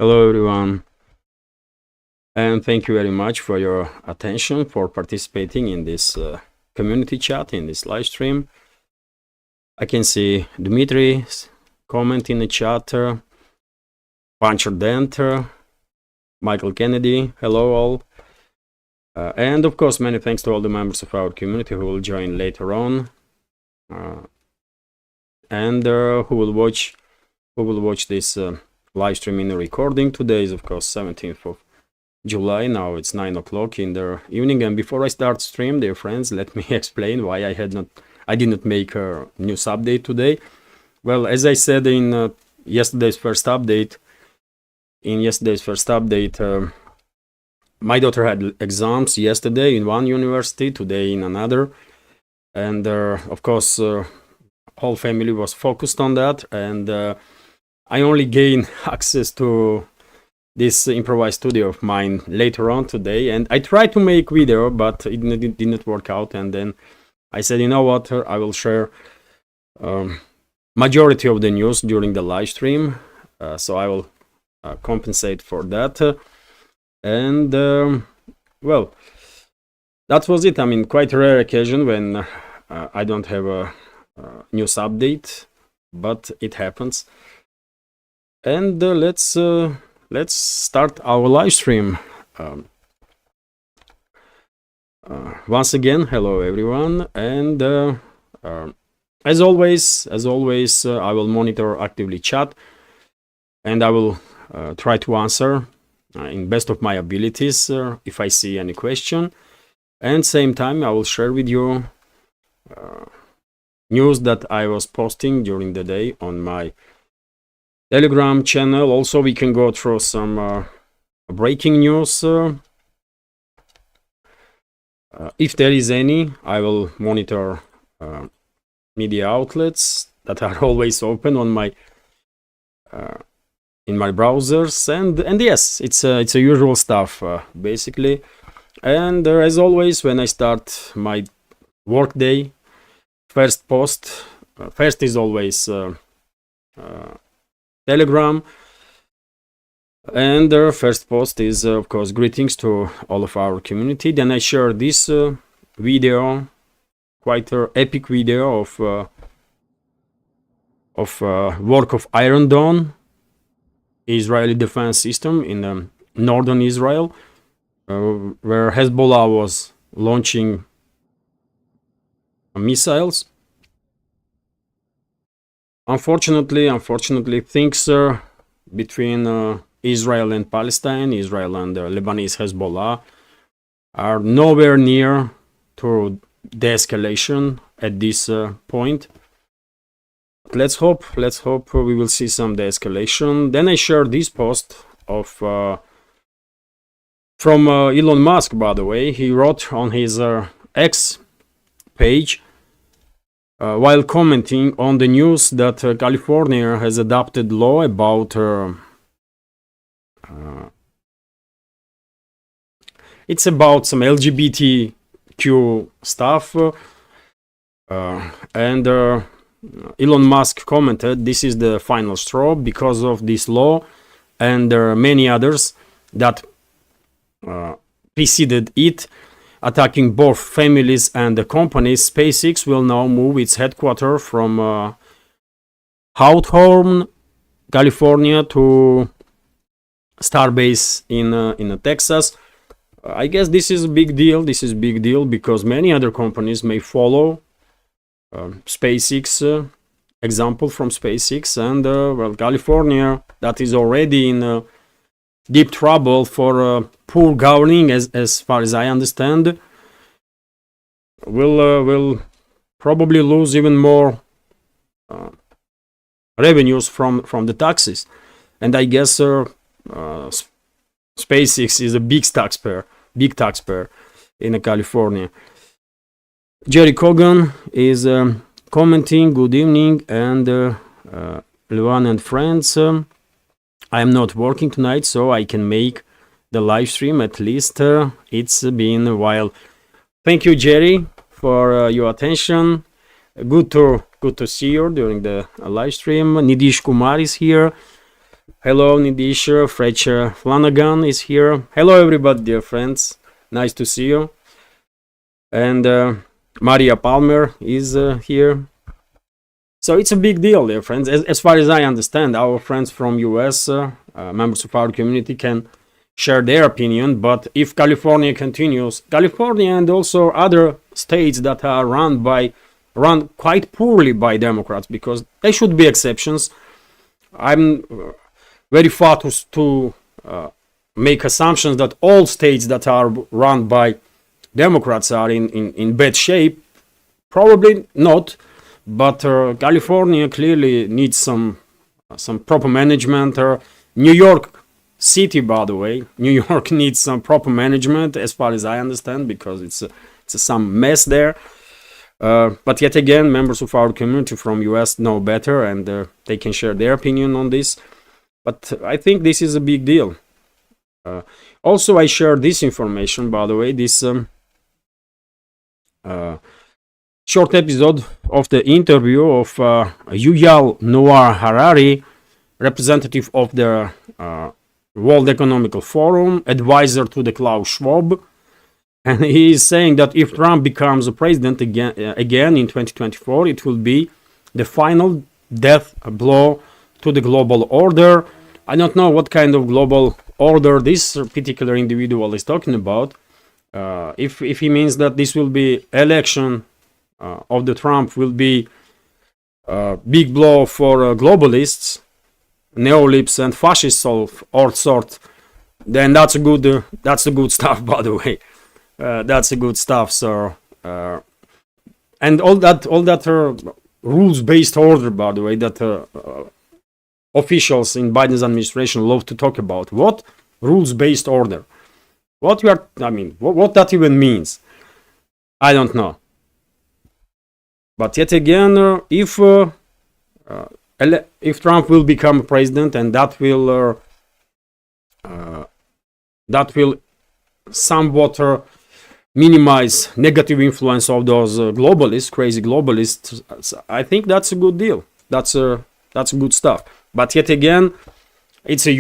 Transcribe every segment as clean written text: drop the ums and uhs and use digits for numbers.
Hello, everyone, and thank you very much for your attention, for participating in this community chat, in this live stream. I can see Dmitri's comment in the chat, Puncher Dent, Michael Kennedy, hello all. And of course, many thanks to all the members of our community who will join later on, and who will watch this live stream in a recording. Today is of course 17th of July. Now it's 9 o'clock in the evening, and before I start stream, dear friends, let me explain why I did not make a news update today. Well, as I said in yesterday's first update, my daughter had exams yesterday in one university, today in another, and of course whole family was focused on that, and I only gained access to this improvised studio of mine later on today, and I tried to make video, but it didn't work out. And then I said, you know what, I will share majority of the news during the live stream, so I will compensate for that. And well, that was it. I mean, quite a rare occasion when I don't have a news update, but it happens. And let's start our live stream. Once again, hello everyone, and as always, I will monitor actively chat, and I will try to answer in best of my abilities if I see any question, and same time I will share with you news that I was posting during the day on my Telegram channel. Also, we can go through some breaking news. If there is any, I will monitor media outlets that are always open on my in my browsers, and yes, it's a usual stuff basically. And as always, when I start my work day, first is always Telegram, and the first post is of course greetings to all of our community. Then I share this video, quite an epic video of work of Iron Dome, Israeli defense system in northern Israel, where Hezbollah was launching missiles. Unfortunately, things between Israel and Palestine, Israel and Lebanese Hezbollah, are nowhere near to de-escalation at this point. Let's hope we will see some de-escalation. Then I share this post of from Elon Musk. By the way, he wrote on his X page, while commenting on the news that California has adopted law about it's about some LGBTQ stuff, and Elon Musk commented, this is the final straw because of this law, and there are many others that preceded it, attacking both families and the companies. SpaceX will now move its headquarters from Hawthorne, California, to Starbase in Texas. I guess this is a big deal. This is a big deal because many other companies may follow SpaceX example from SpaceX, and well, California, that is already in deep trouble for poor governing, as far as I understand, will probably lose even more revenues from the taxes. And I guess SpaceX is a big taxpayer in California. Jerry Kogan is commenting, good evening, and Luan and friends, I am not working tonight, so I can make the live stream. At least it's been a while. Thank you, Jerry, for your attention. Good to see you during the live stream. Nidish Kumar is here. Hello, Nidish, Fletcher Flanagan is here. Hello, everybody, dear friends. Nice to see you. And Maria Palmer is here. So it's a big deal, dear friends. As far as I understand, our friends from US, members of our community, can share their opinion. But if California continues, California and also other states that are run quite poorly by Democrats, because they should be exceptions. I'm very far to make assumptions that all states that are run by Democrats are in bad shape. Probably not, but California clearly needs some proper management. New York City, by the way, New York needs some proper management, as far as I understand, because it's some mess there. But yet again, members of our community from US know better, and they can share their opinion on this. But I think this is a big deal. Also, I share this information, by the way, this short episode of the interview of Yuval Noah Harari, representative of the World Economic Forum, advisor to the Klaus Schwab. And he is saying that if Trump becomes a president again in 2024, it will be the final death blow to the global order. I don't know what kind of global order this particular individual is talking about. If he means that this will be election of the Trump will be a big blow for globalists, neolibs and fascists of all sort, then that's a good stuff, by the way. That's a good stuff. So and all that rules-based order, by the way, that officials in Biden's administration love to talk about. What rules-based order? What that even means? I don't know. But yet again, if Trump will become president, and that will somewhat minimize negative influence of those crazy globalists, I think that's a good deal. That's good stuff. But yet again, it's a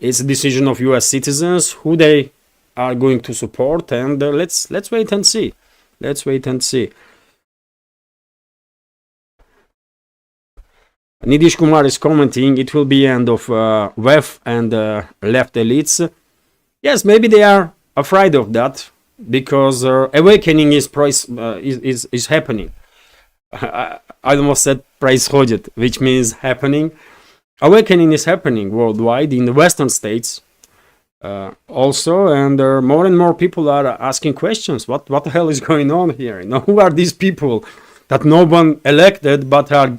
decision of US citizens who they are going to support, and let's wait and see. Let's wait and see. Nidish Kumar is commenting, it will be end of WEF and left elites. Yes, maybe they are afraid of that, because awakening is happening. I almost said происходит, which means happening. Awakening is happening worldwide, in the Western states also, and more and more people are asking questions. What the hell is going on here? Who are these people that no one elected but are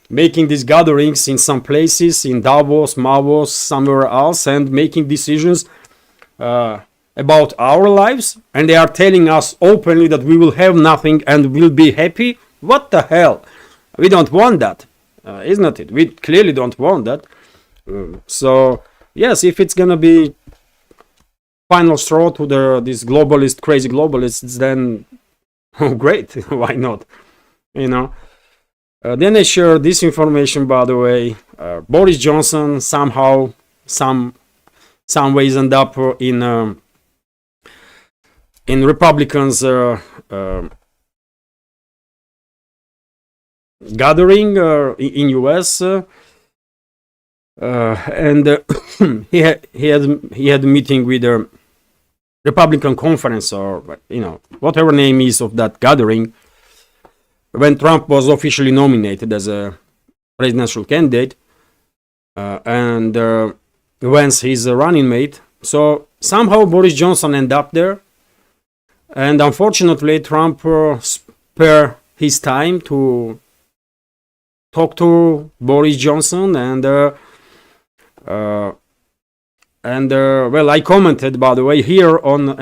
making these gatherings in some places, in Davos, Mavos, somewhere else, and making decisions about our lives, and they are telling us openly that we will have nothing and will be happy? What the hell? We don't want that, isn't it? We clearly don't want that. So yes, if it's gonna be final straw to these crazy globalists, then great. Why not? Then I share this information, by the way. Boris Johnson somehow, some ways end up in Republicans gathering in US, and he had a meeting with a Republican conference, or whatever name is of that gathering, when Trump was officially nominated as a presidential candidate, and Vance his running mate. So somehow Boris Johnson ended up there, and unfortunately Trump spared his time to talk to Boris Johnson, and well, I commented, by the way, here on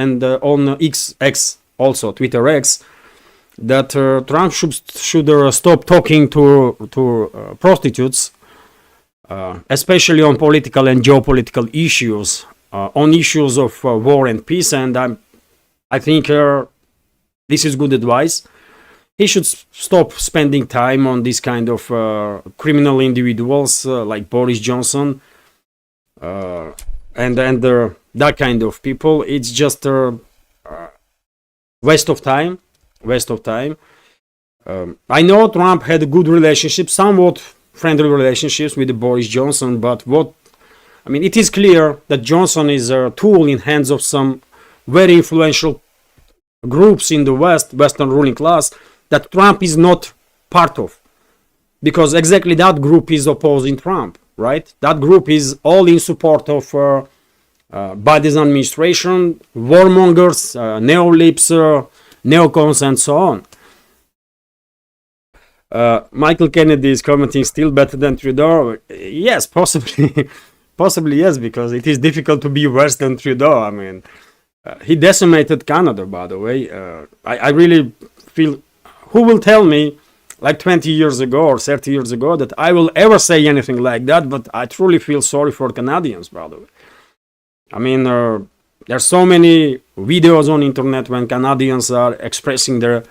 X, also Twitter X, that Trump should stop talking to prostitutes, especially on political and geopolitical issues, on issues of war and peace. And I think this is good advice. He should stop spending time on this kind of criminal individuals like Boris Johnson, and that kind of people. It's just a waste of time. I know Trump had a good relationship, somewhat friendly relationships with Boris Johnson, but it is clear that Johnson is a tool in hands of some very influential groups in the Western ruling class that Trump is not part of, because exactly that group is opposing Trump, right? That group is all in support of Biden's administration, warmongers, neolips, neocons, and so on. Michael Kennedy is commenting, still better than Trudeau. Yes, possibly. Possibly yes, because it is difficult to be worse than Trudeau. He decimated Canada, by the way. I really feel, who will tell me like 20 years ago or 30 years ago that I will ever say anything like that, but I truly feel sorry for Canadians, by the way. There are so many videos on internet when Canadians are expressing their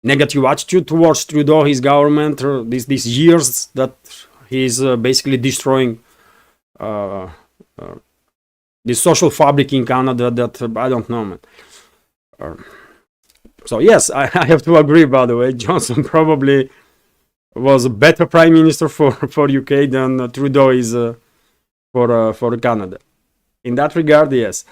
negative attitude towards Trudeau, his government, these years that he's basically destroying the social fabric in Canada that I don't know, man. So yes, I have to agree, by the way. Johnson probably was a better prime minister for UK than Trudeau is for Canada. In that regard, yes.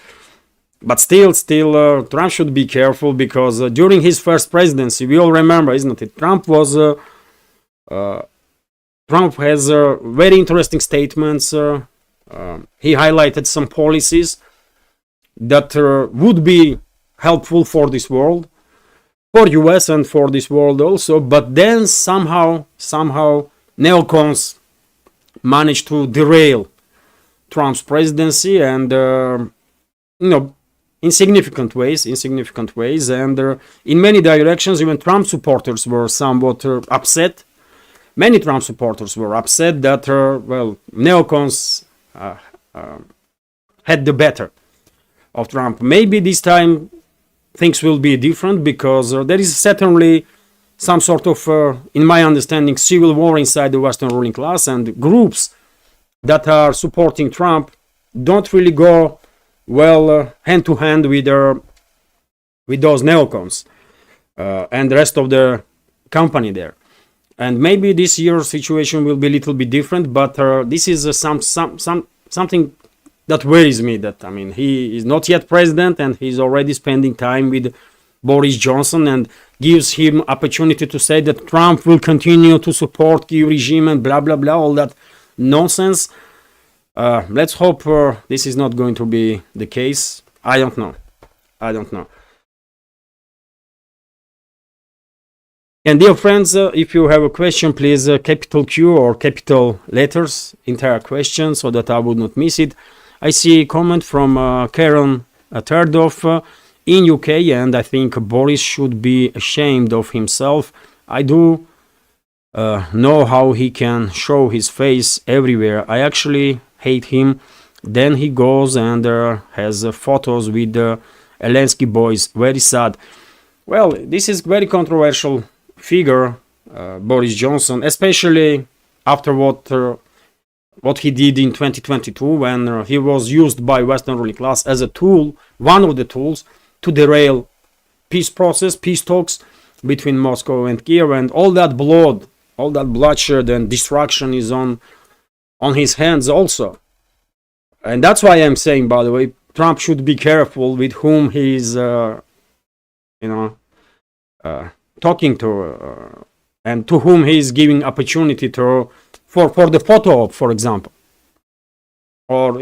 But still, Trump should be careful, because during his first presidency, we all remember, isn't it? Trump has very interesting statements. He highlighted some policies that would be helpful for this world, for US and for this world also. But then somehow neocons managed to derail Trump's presidency, and in significant ways, and in many directions, even Trump supporters were somewhat upset. Many Trump supporters were upset that neocons had the better of Trump. Maybe this time things will be different, because there is certainly some sort of, in my understanding, civil war inside the Western ruling class, and groups that are supporting Trump don't really go well hand to hand with those neocons and the rest of the company there. And maybe this year's situation will be a little bit different, but this is something that worries me. That he is not yet president, and he's already spending time with Boris Johnson, and gives him opportunity to say that Trump will continue to support Kyiv regime and blah blah blah, all that nonsense. Let's hope this is not going to be the case. I don't know. And dear friends, if you have a question, please capital Q or capital letters, entire question, so that I would not miss it. I see a comment from Karen Terdov in UK, and I think Boris should be ashamed of himself. I do know how he can show his face everywhere. I actually hate him. Then he goes and has photos with the Zelensky boys. Very sad. Well, this is very controversial figure, Boris Johnson, especially after what he did in 2022, when he was used by Western ruling class as a tool, one of the tools, to derail peace process, peace talks between Moscow and Kiev, and all that blood, all that bloodshed and destruction is on his hands also. And that's why I'm saying, by the way, Trump should be careful with whom he's talking to, and to whom he's giving opportunity to for the photo op, for example. Or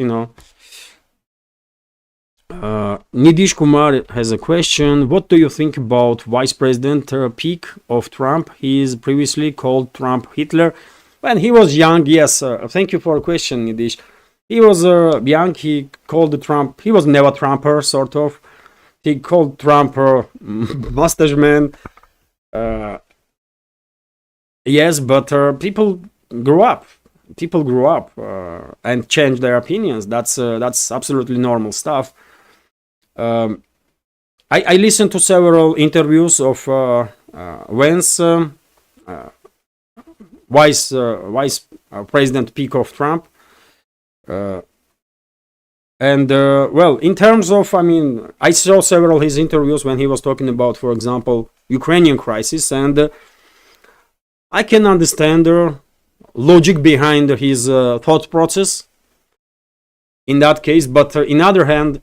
Nidish Kumar has a question. What do you think about Vice President peak of Trump? He is previously called Trump Hitler. When he was young, yes. Thank you for a question, Nidish. He was young. He called Trump. He was never Trumper, sort of. He called Trump mustache man. Yes, but people grew up. And changed their opinions. That's absolutely normal stuff. I listened to several interviews of Vance, Vice President peak of Trump, Uh, and well, in terms of, I mean, I saw several his interviews when he was talking about, for example, Ukrainian crisis, and I can understand the logic behind his thought process in that case. But in other hand,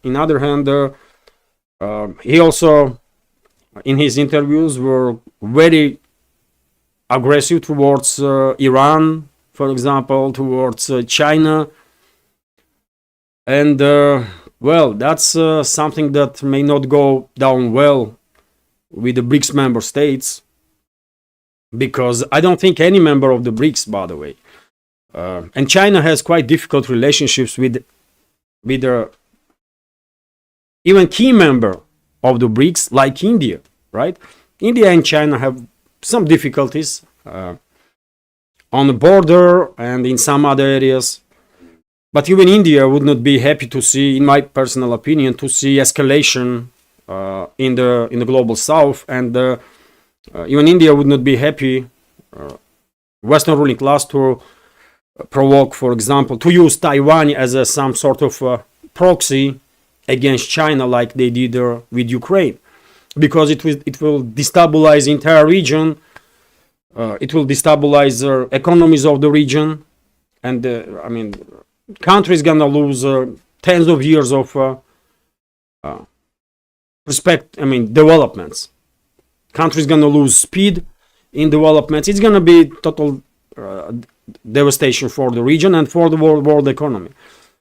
he also in his interviews were very aggressive towards Iran, for example, towards China, and well, that's something that may not go down well with the BRICS member states, because I don't think any member of the BRICS, by the way, and China has quite difficult relationships with even key member of the BRICS like India, right? India and China have some difficulties on the border and in some other areas. But even India would not be happy to see, in my personal opinion, to see escalation in the global south, and even India would not be happy, Western ruling class, to provoke, for example, to use Taiwan as some sort of proxy against China, like they did with Ukraine, because it will destabilize the entire region. It will destabilize the economies of the region, and I mean, country is gonna lose tens of years of developments. Country is gonna lose speed in developments. It's gonna be total devastation for the region and for the world economy.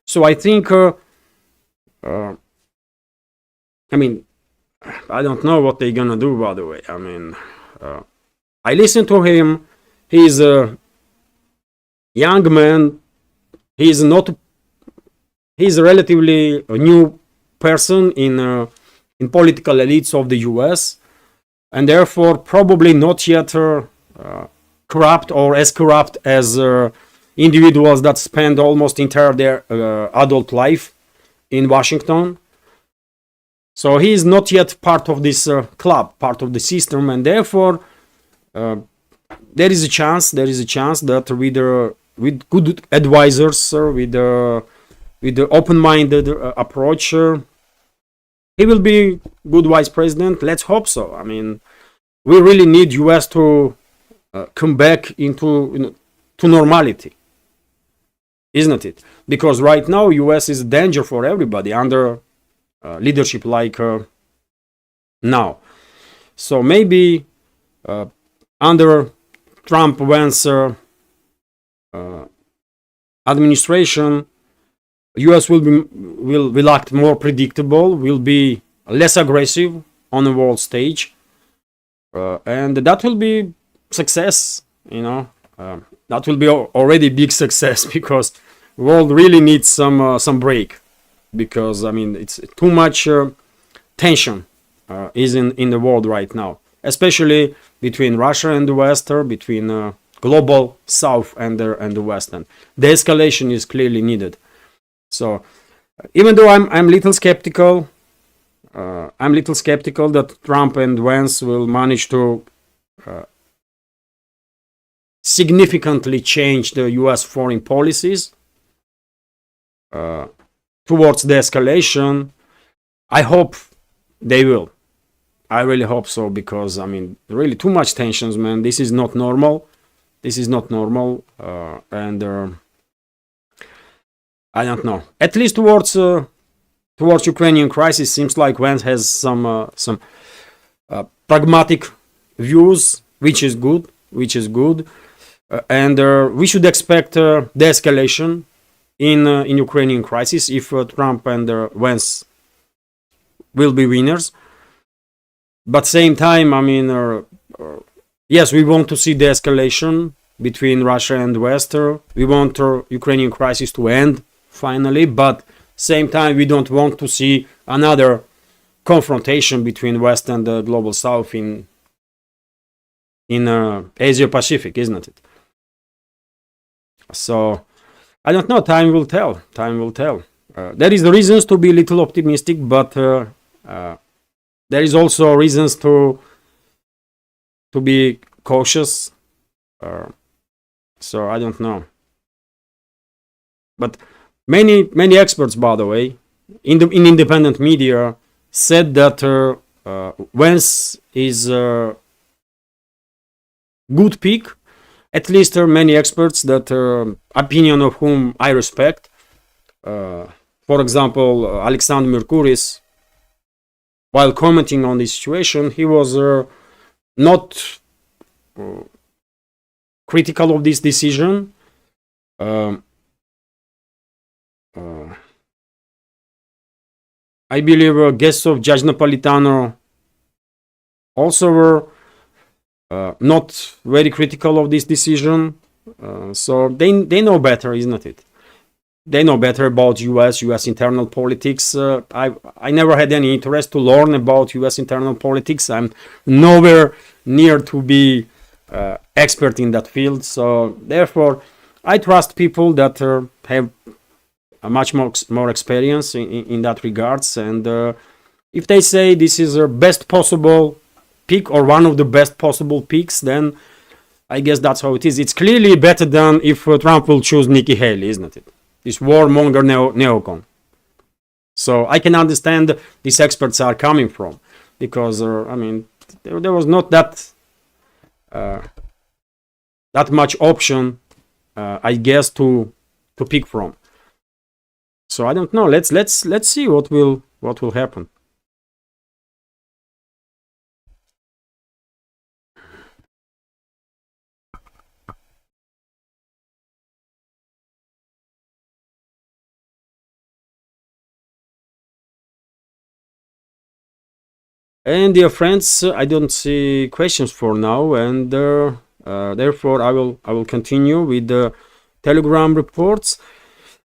So I think, I mean, I don't know what they're gonna do, by the way. I mean, I listened to him. He's a young man. He's a relatively new person in political elites of the U.S., and therefore probably not yet corrupt or as corrupt as individuals that spend almost entire their adult life in Washington. So he is not yet part of this club, part of the system, and therefore there is a chance that with good advisors, with the open-minded approach, he will be good vice president. Let's hope so. I mean, we really need U.S. to come back into to normality, isn't it? Because right now U.S. is a danger for everybody under leadership like now. So maybe under Trump Vance administration, U.S. will act more predictable, will be less aggressive on the world stage, and that will be success. You know, that will be already big success, because the world really needs some break, because I mean it's too much tension is in the world right now, especially between Russia and the West, or between global South and the West. And the escalation is clearly needed. So even though I'm little skeptical, that Trump and Vance will manage to significantly change the U.S. foreign policies towards the escalation. I hope they will. I really hope so, because I mean, really too much tensions, man. This is not normal. And I don't know. At least towards Ukrainian crisis, seems like Vance has some pragmatic views, which is good. And we should expect de-escalation in Ukrainian crisis if Trump and Vance will be winners. But same time, I mean, yes, we want to see de-escalation between Russia and West. We want Ukrainian crisis to end finally, but same time we don't want to see another confrontation between West and the global South in Asia Pacific, isn't it? So I don't know. Time will tell. There is reasons to be a little optimistic, but there is also reasons to be cautious. So I don't know. But Many experts, by the way, in independent media, said that Vance is a good pick. At least many experts that opinion of whom I respect. For example, Alexander Mercuris, while commenting on this situation, he was not critical of this decision. I believe guests of Judge Napolitano also were not very critical of this decision. So they know better, isn't it? They know better about US internal politics. I never had any interest to learn about US internal politics. I'm nowhere near to be expert in that field. So therefore, I trust people that have a much more experience in that regards. And if they say this is the best possible pick or one of the best possible picks, then I guess that's how it is. It's clearly better than if Trump will choose Nikki Haley, isn't it? This warmonger neocon. So I can understand these experts are coming from, because I mean there was not that much option, I guess, to pick from. So I don't know. Let's see what will happen. And dear friends, I don't see questions for now, and therefore I will continue with the Telegram reports.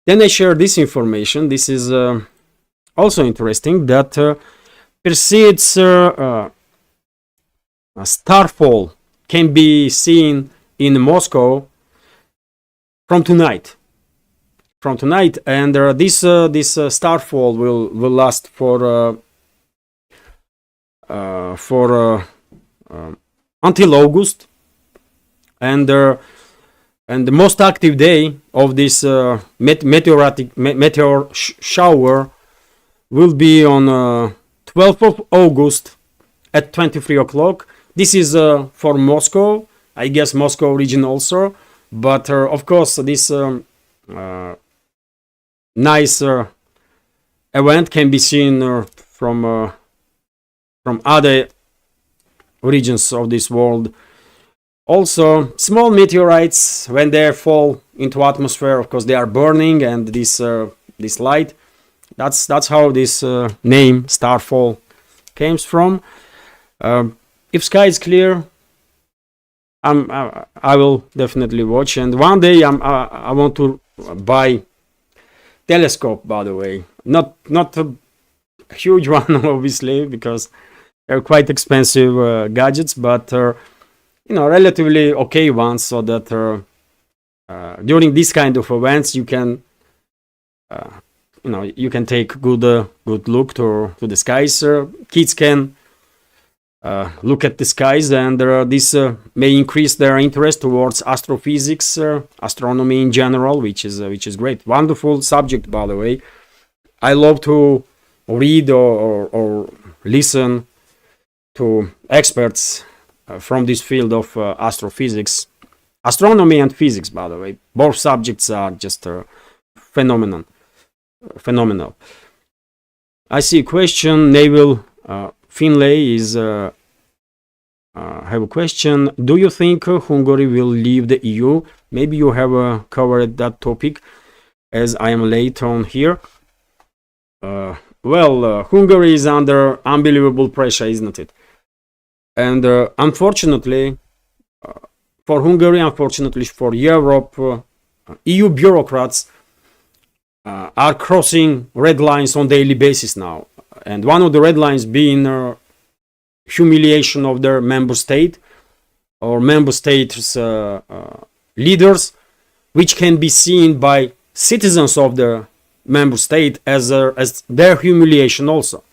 Then I share this information. This is also interesting, that Perseids starfall can be seen in Moscow from tonight. And this starfall will last for until August, and the most active day of this meteor shower will be on 12th of August at 23 o'clock. This is for Moscow, I guess Moscow region also, but of course this nice event can be seen from other regions of this world. Also, small meteorites, when they fall into atmosphere, of course they are burning, and this light, that's how this name starfall comes from. If sky is clear, I will definitely watch, and one day I want to buy telescope, by the way, not a huge one obviously, because they're quite expensive gadgets, but relatively okay ones, so that during this kind of events you can you can take good look to the skies. Kids can look at the skies, and this may increase their interest towards astrophysics, astronomy in general, which is great. Wonderful subject, by the way. I love to read or listen to experts from this field of astrophysics, astronomy and physics, by the way. Both subjects are just phenomenal. I see a question. Neville Finlay is have a question. Do you think Hungary will leave the EU? Maybe you have covered that topic, as I am late on here. Hungary is under unbelievable pressure, isn't it? And unfortunately for Hungary, unfortunately for Europe, EU bureaucrats are crossing red lines on daily basis now. And one of the red lines being humiliation of their member state or member states leaders, which can be seen by citizens of the member state as their humiliation also.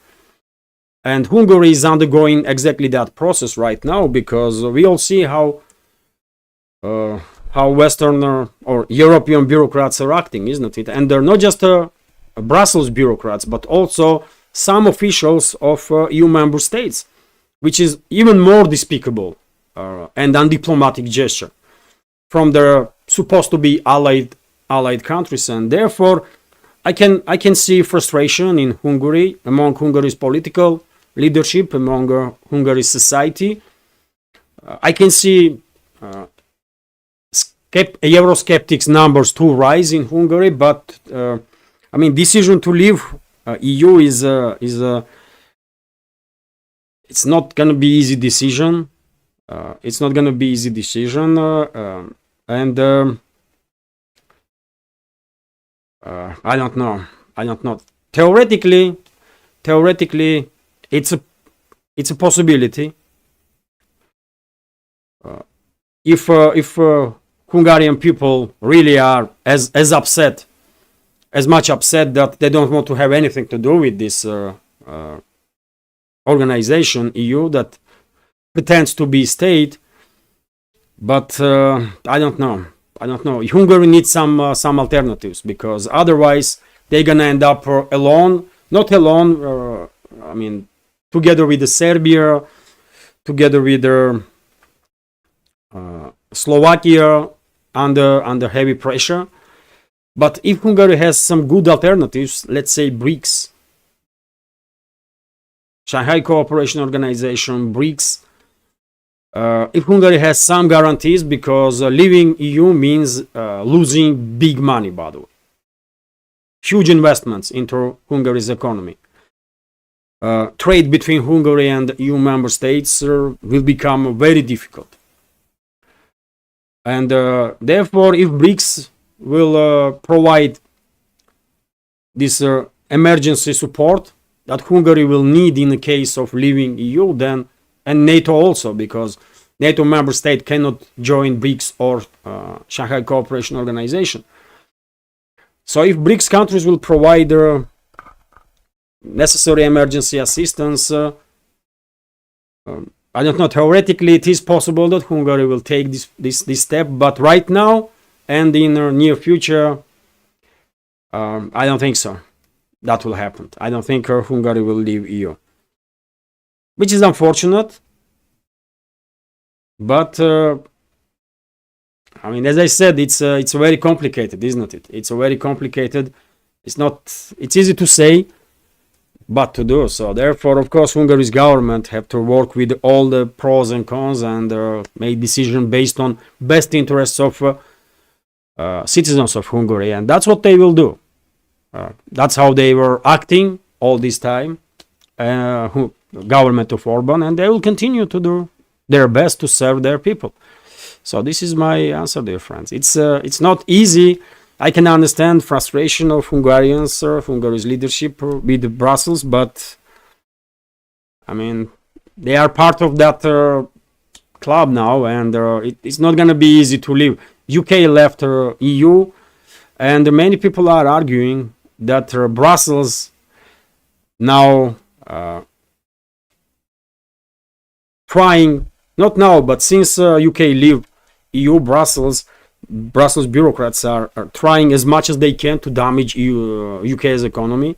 And Hungary is undergoing exactly that process right now, because we all see how how Western or European bureaucrats are acting, isn't it? And they're not just Brussels bureaucrats, but also some officials of EU member states, which is even more despicable and undiplomatic gesture from their supposed to be allied countries. And therefore, I can see frustration in Hungary, among Hungary's political leadership, among Hungary's society. I can see Eurosceptics numbers to rise in Hungary, but I mean, decision to leave EU is it's not gonna be easy decision. It's not gonna be easy decision, and I don't know. Theoretically, it's a possibility. If Hungarian people really are as much upset that they don't want to have anything to do with this organization EU that pretends to be state, but I don't know. Hungary needs some alternatives, because otherwise they're gonna end up alone. Not alone. I mean, together with Serbia, together with Slovakia, under heavy pressure. But if Hungary has some good alternatives, let's say BRICS, Shanghai Cooperation Organization, BRICS, if Hungary has some guarantees, because leaving EU means losing big money, by the way. Huge investments into Hungary's economy. Trade between Hungary and EU member states will become very difficult. And therefore, if BRICS will provide this emergency support that Hungary will need in the case of leaving EU, then, and NATO also, because NATO member state cannot join BRICS or Shanghai Cooperation Organization. So if BRICS countries will provide necessary emergency assistance, I don't know, theoretically it is possible that Hungary will take this step, but right now and in the near future, I don't think so. That will happen. I don't think Hungary will leave EU, which is unfortunate. But I mean, as I said, it's very complicated, isn't it? It's very complicated. It's easy to say, but to do so. Therefore, of course, Hungary's government have to work with all the pros and cons and make decisions based on best interests of citizens of Hungary, and that's what they will do. That's how they were acting all this time, government of Orban, and they will continue to do their best to serve their people. So this is my answer, dear friends. It's not easy. I can understand frustration of Hungarians, Hungary's leadership with Brussels, but I mean, they are part of that club now, and it's not going to be easy to leave. UK left EU, and many people are arguing that Brussels now trying, not now, but since UK leave EU, Brussels bureaucrats are trying as much as they can to damage UK's economy.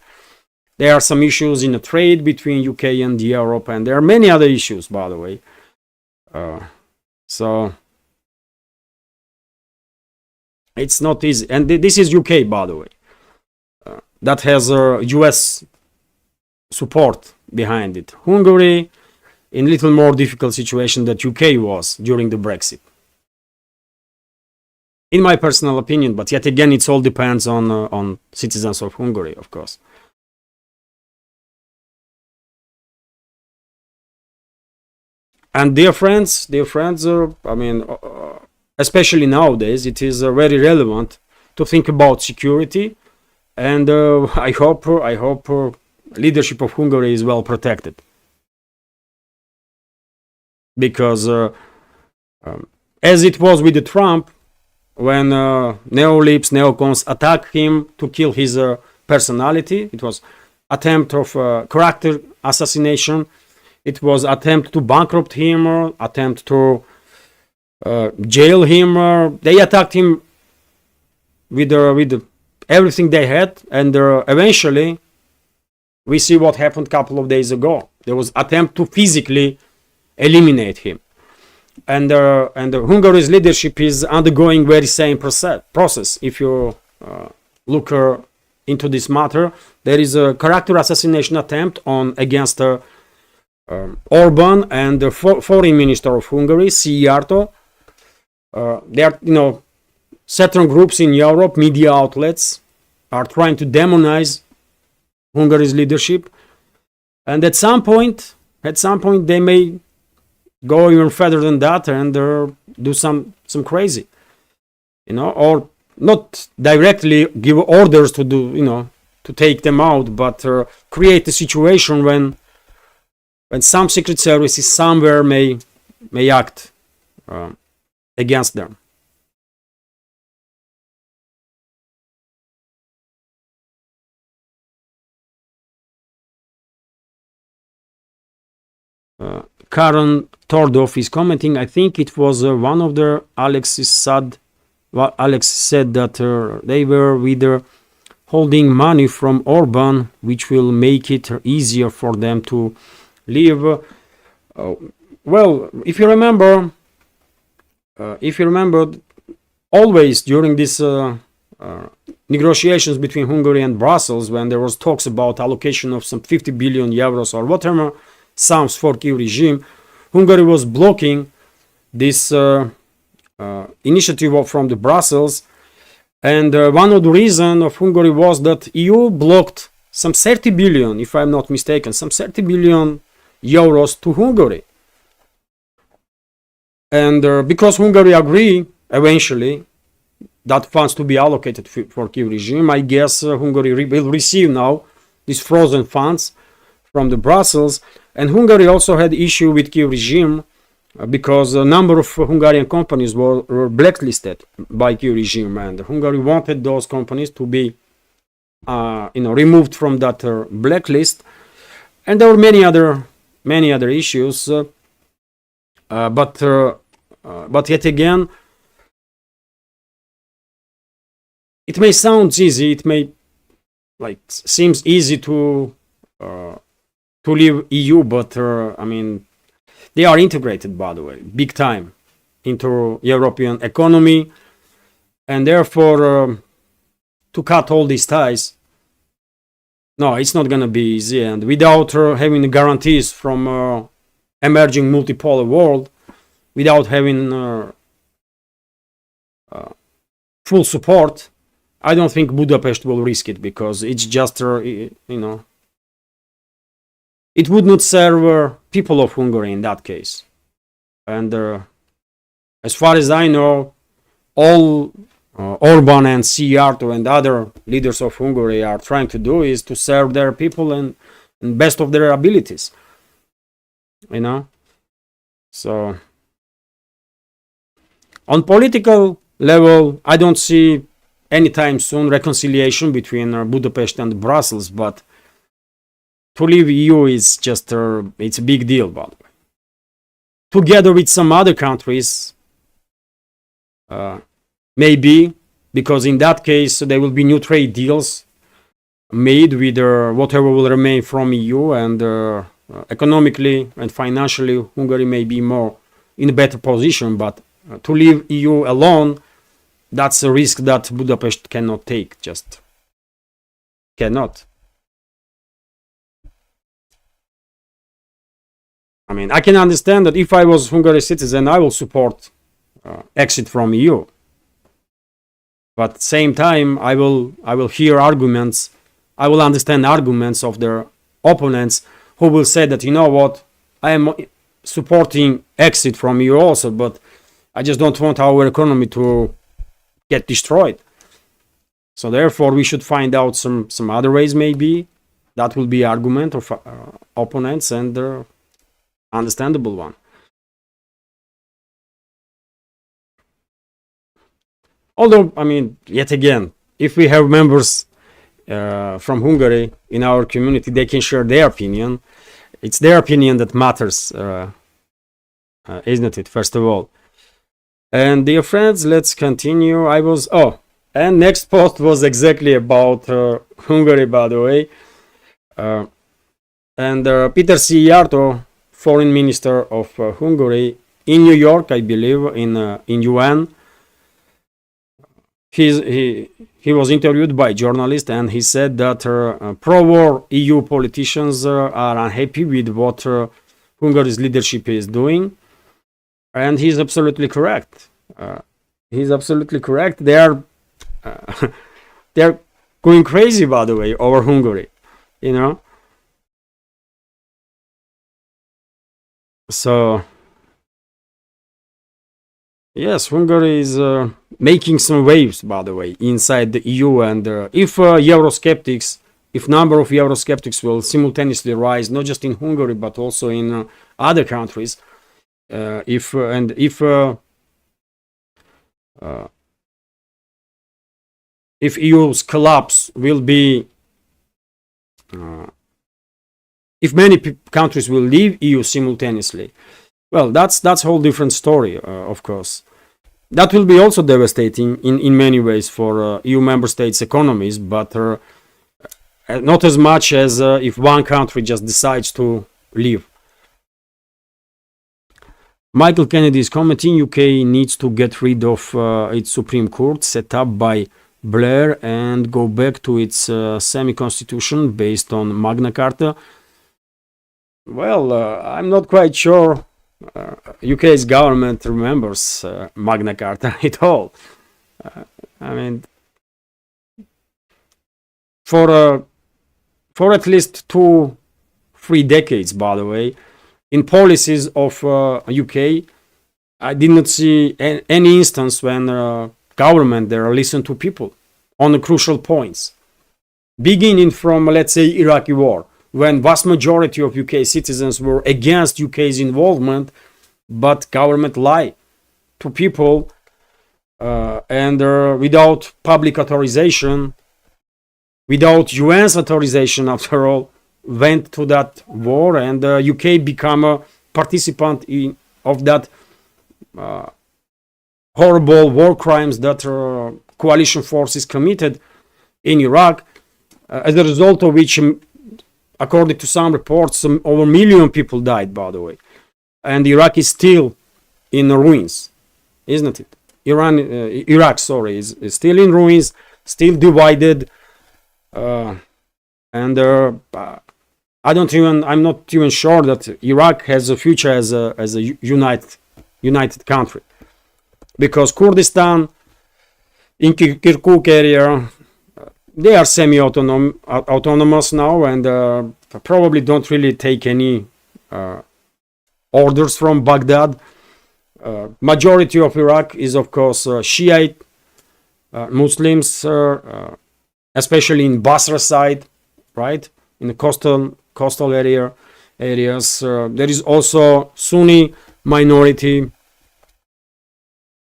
There are some issues in the trade between UK and Europe, and there are many other issues, by the way. So it's not easy, and this is UK, by the way, that has US support behind it. Hungary in little more difficult situation that UK was during the Brexit, in my personal opinion. But yet again, it all depends on citizens of Hungary, of course. And dear friends, I mean, especially nowadays, it is very relevant to think about security, and I hope leadership of Hungary is well protected, because as it was with Trump, when neolibs, neocons attacked him to kill his personality, it was attempt of character assassination. It was attempt to bankrupt him, attempt to jail him. They attacked him with everything they had, and eventually we see what happened a couple of days ago. There was attempt to physically eliminate him, and Hungary's leadership is undergoing very same process. If you look into this matter, there is a character assassination attempt against Orban and the foreign minister of Hungary, Szijjártó. They are, certain groups in Europe, media outlets, are trying to demonize Hungary's leadership, and at some point they may go even further than that and do some crazy, or not directly give orders to do, to take them out, but create a situation when some secret services somewhere may act against them. Karen Tordov is commenting. I think it was one of the Alex said that they were either holding money from Orban, which will make it easier for them to leave. Well, if you remember, always during these negotiations between Hungary and Brussels, when there was talks about allocation of some 50 billion euros or whatever sums for Kyiv regime, Hungary was blocking this initiative from the Brussels, and one of the reasons of Hungary was that EU blocked some 30 billion, if I'm not mistaken, some 30 billion euros to Hungary. And because Hungary agreed eventually that funds to be allocated for Kyiv regime, I guess Hungary will receive now these frozen funds from the Brussels. And Hungary also had issue with Kyiv regime because a number of Hungarian companies were blacklisted by Kyiv regime, and Hungary wanted those companies to be removed from that blacklist. And there were many other issues, but yet again, it may sound easy, it may seems easy to leave EU, but I mean, they are integrated, by the way, big time into European economy, and therefore to cut all these ties, no, it's not going to be easy. And without having the guarantees from emerging multipolar world, without having full support, I don't think Budapest will risk it, because it's just it would not serve people of Hungary in that case. And as far as I know, all Orban and Szijjártó and other leaders of Hungary are trying to do is to serve their people and best of their abilities. So on political level, I don't see anytime soon reconciliation between Budapest and Brussels, but to leave EU is just it's a big deal, by the way. Together with some other countries, maybe, because in that case there will be new trade deals made with whatever will remain from EU, and economically and financially Hungary may be more in a better position. But to leave EU alone, that's a risk that Budapest cannot take, just cannot. I mean, I can understand that if I was Hungary citizen, I will support exit from EU. But at the same time, I will hear arguments, I will understand arguments of their opponents who will say that, you know what, I am supporting exit from EU also, but I just don't want our economy to get destroyed. So therefore, we should find out some other ways, maybe. That will be argument of opponents, and understandable one. Although, I mean, yet again, if we have members from Hungary in our community, they can share their opinion. It's their opinion that matters, isn't it, first of all? And dear friends, let's continue. And next post was exactly about Hungary, by the way. And Peter Szijjártó, foreign minister of Hungary, in New York, I believe, in UN, he was interviewed by journalists, and he said that pro-war EU politicians are unhappy with what Hungary's leadership is doing, and he's absolutely correct. He's absolutely correct. They're going crazy, by the way, over Hungary, you know. So yes, Hungary is making some waves, by the way, inside the EU, and if Eurosceptics, if number of Eurosceptics will simultaneously rise, not just in Hungary but also in other countries, if EU's collapse will be, if many countries will leave EU simultaneously, well, that's a whole different story, of course. That will be also devastating in many ways for EU member states' economies, but not as much as if one country just decides to leave. Michael Kennedy is commenting, UK needs to get rid of its Supreme Court set up by Blair and go back to its semi-constitution based on Magna Carta. Well, I'm not quite sure UK's government remembers Magna Carta at all. I mean, for at least 2-3 decades, by the way, in policies of UK, I did not see any instance when government there listened to people on the crucial points, beginning from, let's say, Iraqi war, when vast majority of UK citizens were against UK's involvement, but government lied to people and without public authorization, without UN's authorization, after all, went to that war, and UK became a participant of that horrible war crimes that coalition forces committed in Iraq, as a result of which, according to some reports, over 1 million people died, by the way. And Iraq is still in ruins, isn't it? Iraq, is still in ruins, still divided, and I'm not even sure that Iraq has a future as a united country, because Kurdistan, in Kirkuk area, they are semi-autonomous now, and probably don't really take any orders from Baghdad. Majority of Iraq is, of course, Shiite Muslims, especially in Basra side, right, in the coastal areas. There is also Sunni minority.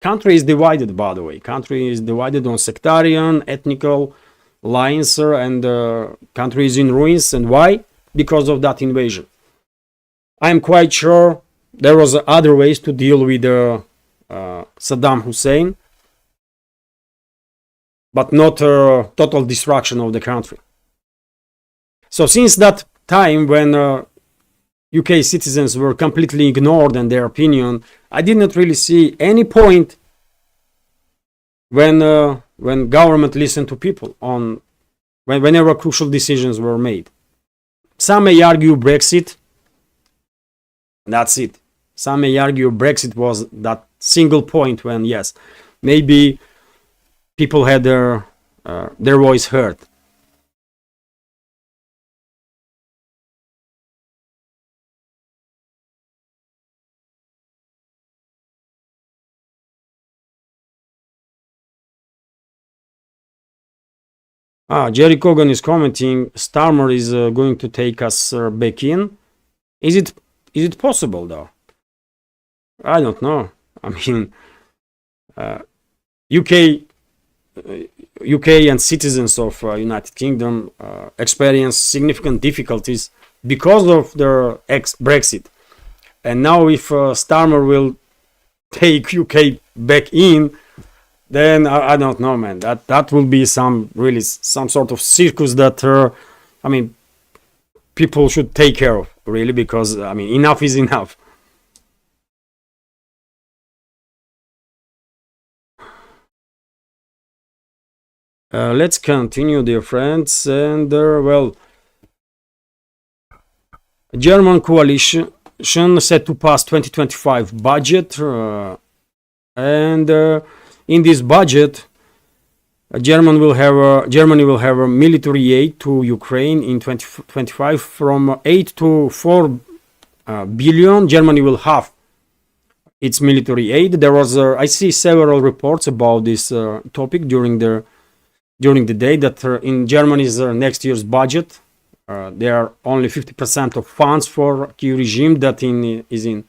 Country is divided, by the way. Country is divided on sectarian, ethnical lines, and country is in ruins. And why? Because of that invasion. I am quite sure there was other ways to deal with Saddam Hussein, but not total destruction of the country. So since that time when UK citizens were completely ignored and their opinion, I did not really see any point when government listened to people on whenever crucial decisions were made. Some may argue Brexit. That's it. Some may argue Brexit was that single point when, yes, maybe people had their voice heard. Jerry Cogan is commenting, Starmer is going to take us back in. Is it possible, though? I don't know. I mean, UK and citizens of United Kingdom experience significant difficulties because of their ex-Brexit. And now if Starmer will take UK back in, then I don't know, man. That will be some sort of circus that I mean, people should take care of, really, because I mean, enough is enough. Let's continue, dear friends, and well, German coalition set to pass 2025 budget, and in this budget, Germany will have a military aid to Ukraine in 2025 from 8 to 4 billion. Germany will have its military aid. There was I see several reports about this topic during the day that in Germany's next year's budget there are only 50% of funds for Kyiv regime that is in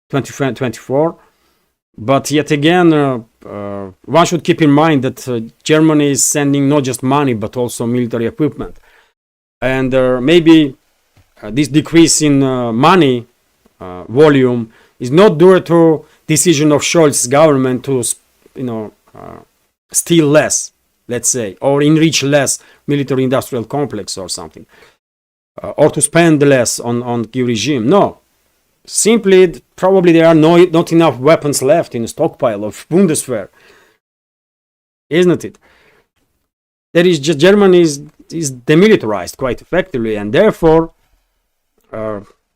2024. But yet again, one should keep in mind that Germany is sending not just money but also military equipment, and maybe this decrease in money volume is not due to decision of Scholz's government to steal less, let's say, or enrich less military industrial complex or something, or to spend less on Kyiv regime. No, simply probably there are not enough weapons left in the stockpile of Bundeswehr, isn't it? There is just Germany is demilitarized quite effectively, and therefore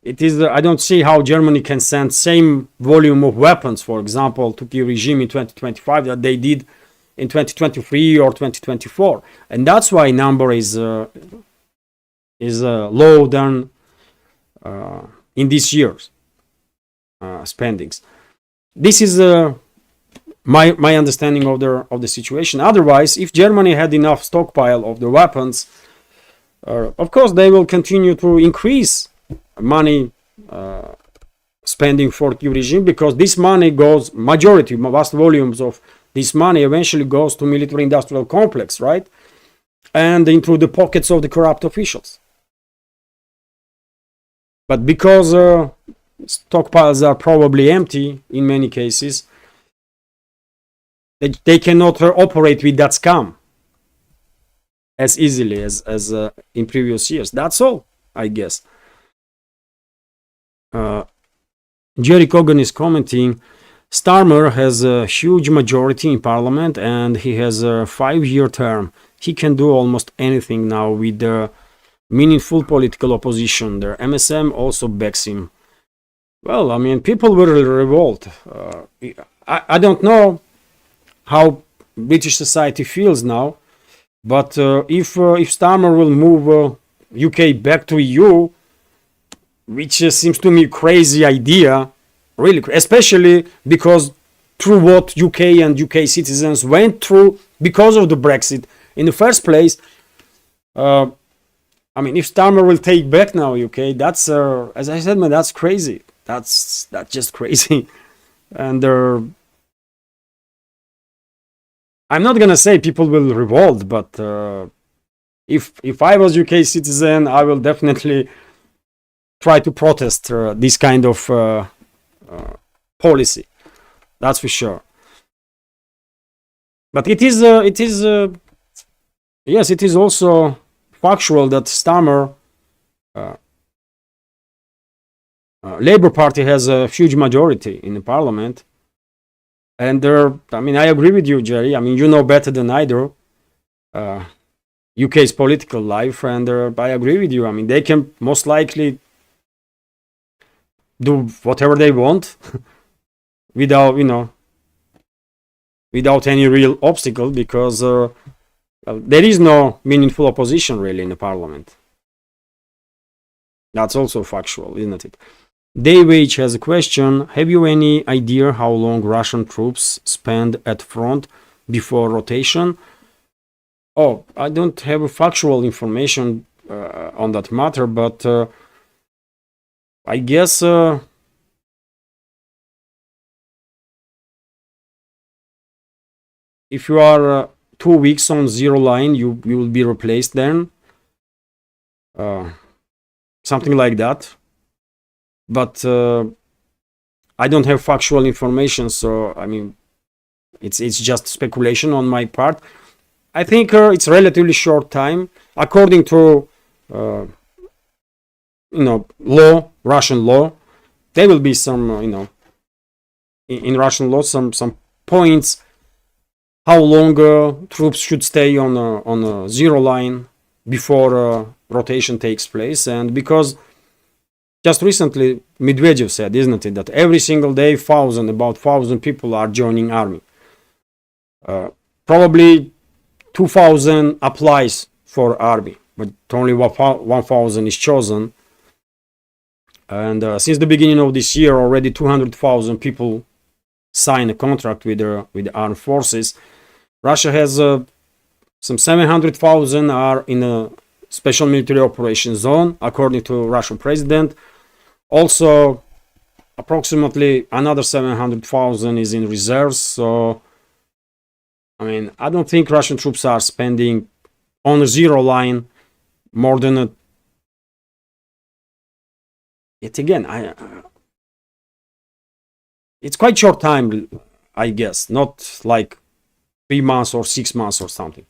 it is. I don't see how Germany can send same volume of weapons, for example, to Kyiv regime in 2025 that they did in 2023 or 2024, and that's why number is low than in this year's spendings. This is my understanding of the situation. Otherwise, if Germany had enough stockpile of the weapons, of course they will continue to increase money spending for Kyiv regime, because this money goes, vast volumes of this money eventually goes to military industrial complex, right? And into the pockets of the corrupt officials. But because stockpiles are probably empty in many cases, they cannot operate with that scam as easily as in previous years. That's all, I guess. Jerry Cogan is commenting, Starmer has a huge majority in parliament and he has a 5-year term. He can do almost anything now with the meaningful political opposition. Their MSM also backs him. Well, I mean, people will revolt. I don't know how British society feels now, but if Starmer will move UK back to EU, which seems to me a crazy idea, really, especially because through what UK and UK citizens went through because of the Brexit in the first place. I mean, if Starmer will take back now UK, that's as I said, man, that's crazy. That's just crazy. And I'm not gonna say people will revolt, but if I was UK citizen, I will definitely try to protest this kind of policy. That's for sure. But it is yes, it is also factual that Starmer Labour Party has a huge majority in the parliament, and I mean, I agree with you, Jerry. I mean, you know better than I do UK's political life, and I agree with you. I mean, they can most likely do whatever they want without any real obstacle, because there is no meaningful opposition really in the parliament. That's also factual, isn't it? Dave H has a question. Have you any idea how long Russian troops spend at front before rotation? Oh, I don't have factual information on that matter, but I guess if you are 2 weeks on zero line, you will be replaced then. Something like that. But I don't have factual information, so I mean, It's just speculation on my part. I think it's relatively short time, according to law, Russian law. There will be some in Russian law some points how long troops should stay on a zero line before rotation takes place. And because just recently Medvedev said, isn't it, that every single day about 1,000 people are joining army. Probably 2,000 applies for army, but only 1,000 is chosen. And since the beginning of this year, already 200,000 people sign a contract with the armed forces. Russia has some 700,000 are in a special military operation zone, according to Russian president. Also, approximately another 700,000 is in reserves. So, I mean, I don't think Russian troops are spending on a zero line more than yet again, it's quite short time, I guess, not like 3 months or 6 months or something.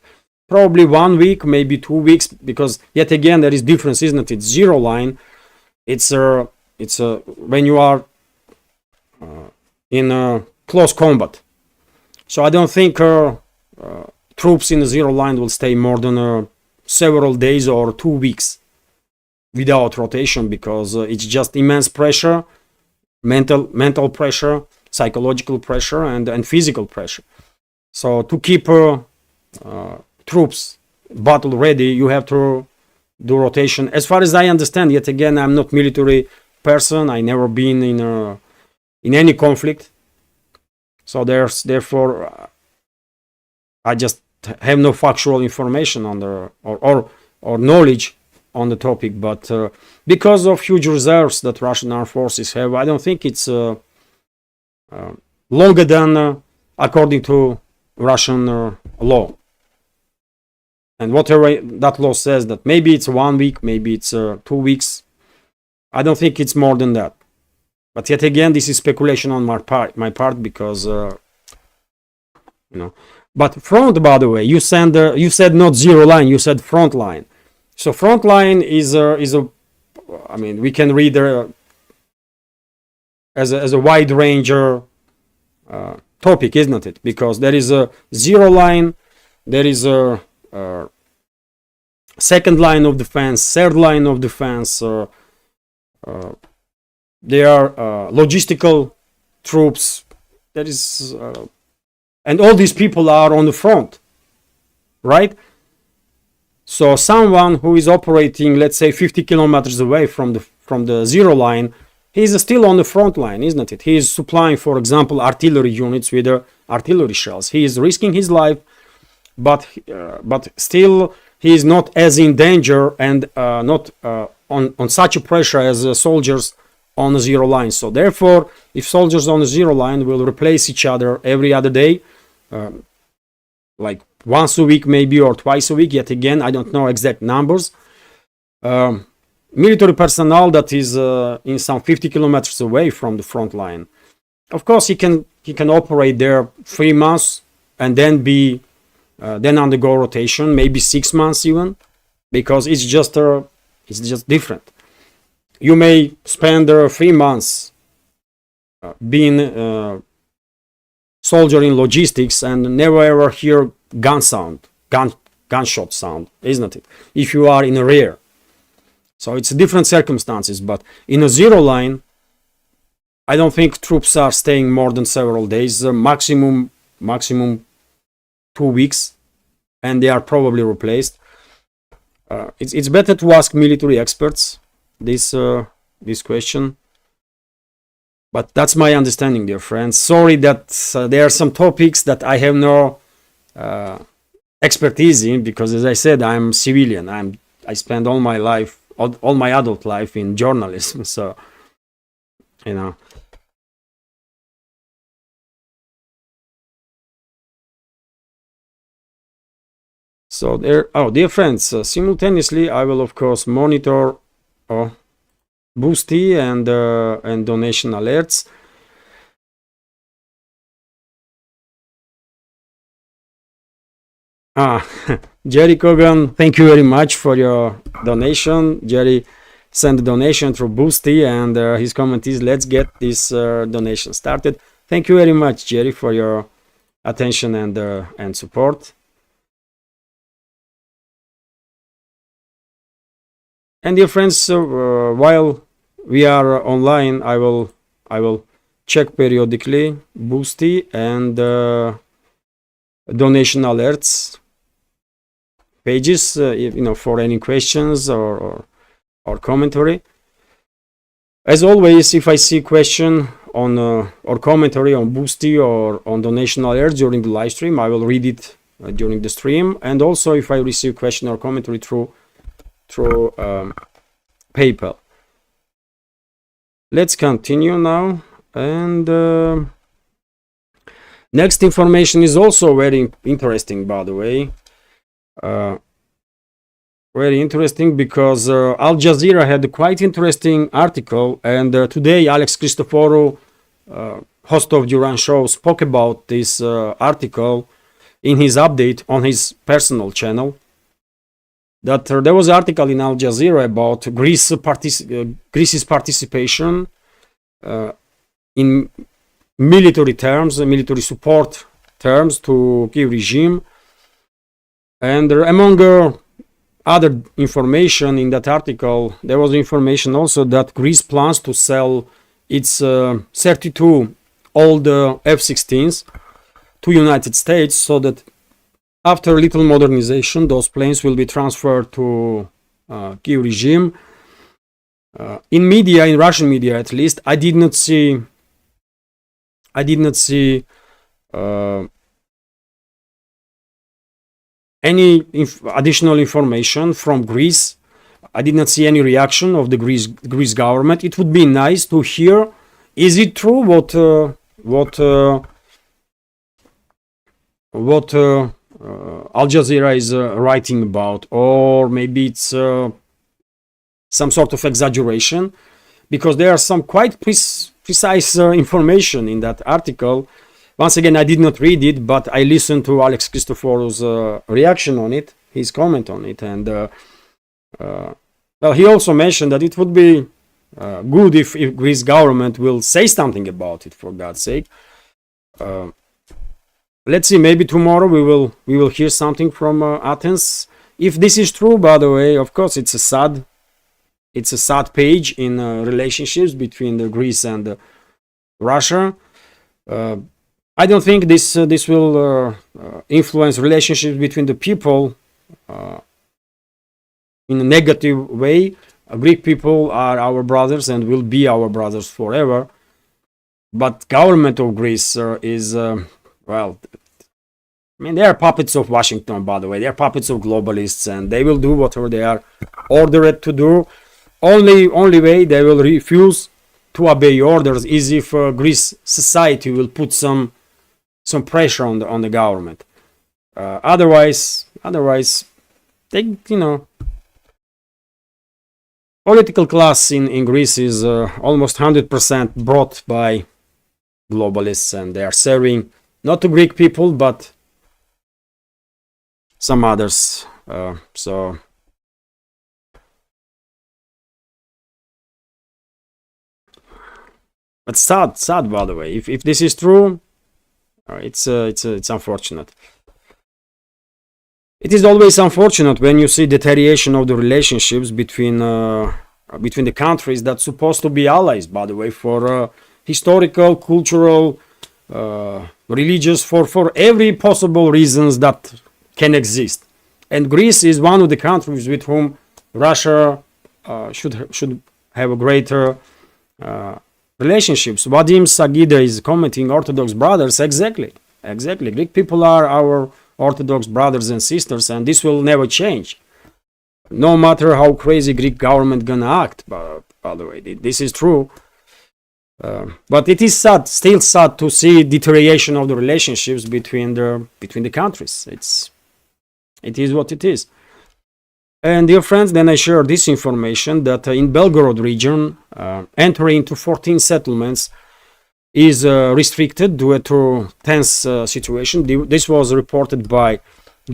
Probably 1 week, maybe 2 weeks, because yet again there is difference, isn't it? Zero line, it's when you are in close combat. So I don't think troops in the zero line will stay more than several days or 2 weeks without rotation, because it's just immense pressure, mental pressure, psychological pressure, and physical pressure. So to keep troops battle ready, you have to do rotation. As far as I understand, yet again, I'm not military person. I never been in any conflict. So therefore, I just have no factual information on the or knowledge on the topic. But because of huge reserves that Russian armed forces have, I don't think it's longer than according to Russian law. And whatever that law says, that maybe it's 1 week, maybe it's 2 weeks. I don't think it's more than that. But yet again, this is speculation on my part, because But front, by the way, you said not zero line, you said front line. So front line is a I mean, we can read as a wide range topic, isn't it? Because there is a zero line, there is a second line of defense, third line of defense. There are logistical troops. There is, and all these people are on the front, right? So someone who is operating, let's say, 50 kilometers away from the zero line, he's still on the front line, isn't it? He is supplying, for example, artillery units with artillery shells. He is risking his life, but still he is not as in danger and not on such a pressure as soldiers on the zero line. So therefore, if soldiers on the zero line will replace each other every other day, like once a week maybe, or twice a week, yet again, I don't know exact numbers, military personnel that is in some 50 kilometers away from the front line, of course he can operate there 3 months and then then undergo rotation, maybe 6 months even, because it's just different. You may spend 3 months being soldier in logistics and never ever hear gunshot sound, isn't it? If you are in a rear. So it's different circumstances, but in a zero line, I don't think troops are staying more than several days, maximum 2 weeks, and they are probably replaced. It's better to ask military experts this question, but that's my understanding, dear friends. Sorry that there are some topics that I have no expertise in, because as I said, I'm civilian. I spend all my life, all my adult life in journalism, so So there, dear friends, simultaneously I will of course monitor Boosty and donation alerts. Jerry Kogan, thank you very much for your donation. Jerry sent a donation through Boosty, and his comment is, let's get this donation started. Thank you very much, Jerry, for your attention and support. And dear friends, while we are online, I will check periodically Boosty and donation alerts pages, for any questions or commentary. As always, if I see question on or commentary on Boosty or on donation alerts during the live stream, I will read it during the stream. And also, if I receive question or commentary through PayPal. Let's continue now. And next information is also very interesting, by the way. Very interesting because Al Jazeera had a quite interesting article, and today Alex Christoforou, host of Duran Show, spoke about this article in his update on his personal channel. That there was an article in Al Jazeera about Greece's participation in military terms, military support terms to Kiev regime. And among other information in that article, there was information also that Greece plans to sell its 32 old F-16s to United States, so that after a little modernization, those planes will be transferred to Kiev regime. In media, in Russian media at least, I did not see any additional information from Greece. I did not see any reaction of the Greece government. It would be nice to hear, is it true what Al Jazeera is writing about, or maybe it's some sort of exaggeration, because there are some quite precise information in that article. Once again, I did not read it, but I listened to Alex Christoforou's reaction on it, his comment on it, and well, he also mentioned that it would be good if Greece government will say something about it, for God's sake. Let's see, maybe tomorrow we will hear something from Athens. If this is true, by the way, of course, it's a sad page in relationships between Greece and Russia. I don't think this will influence relationships between the people in a negative way. Greek people are our brothers and will be our brothers forever. But government of Greece is well, I mean, they are puppets of Washington, by the way. They are puppets of globalists, and they will do whatever they are ordered to do. Only way they will refuse to obey orders is if Greece society will put some pressure on the government. Otherwise, they, political class in Greece is almost 100% brought by globalists, and they are serving not to Greek people, but some others. So but sad, by the way. If this is true, it's unfortunate. It is always unfortunate when you see deterioration of the relationships between the countries that's supposed to be allies, by the way, for historical, cultural, religious, for every possible reasons that can exist. And Greece is one of the countries with whom Russia should have a greater relationships. Vadim Sagida is commenting Orthodox brothers. Exactly. Greek people are our Orthodox brothers and sisters, and this will never change. No matter how crazy Greek government gonna act, by the way, this is true. But it is still sad to see deterioration of the relationships between the countries. It is what it is. And dear friends, then I share this information that in Belgorod region, entry into 14 settlements is restricted due to tense situation. This was reported by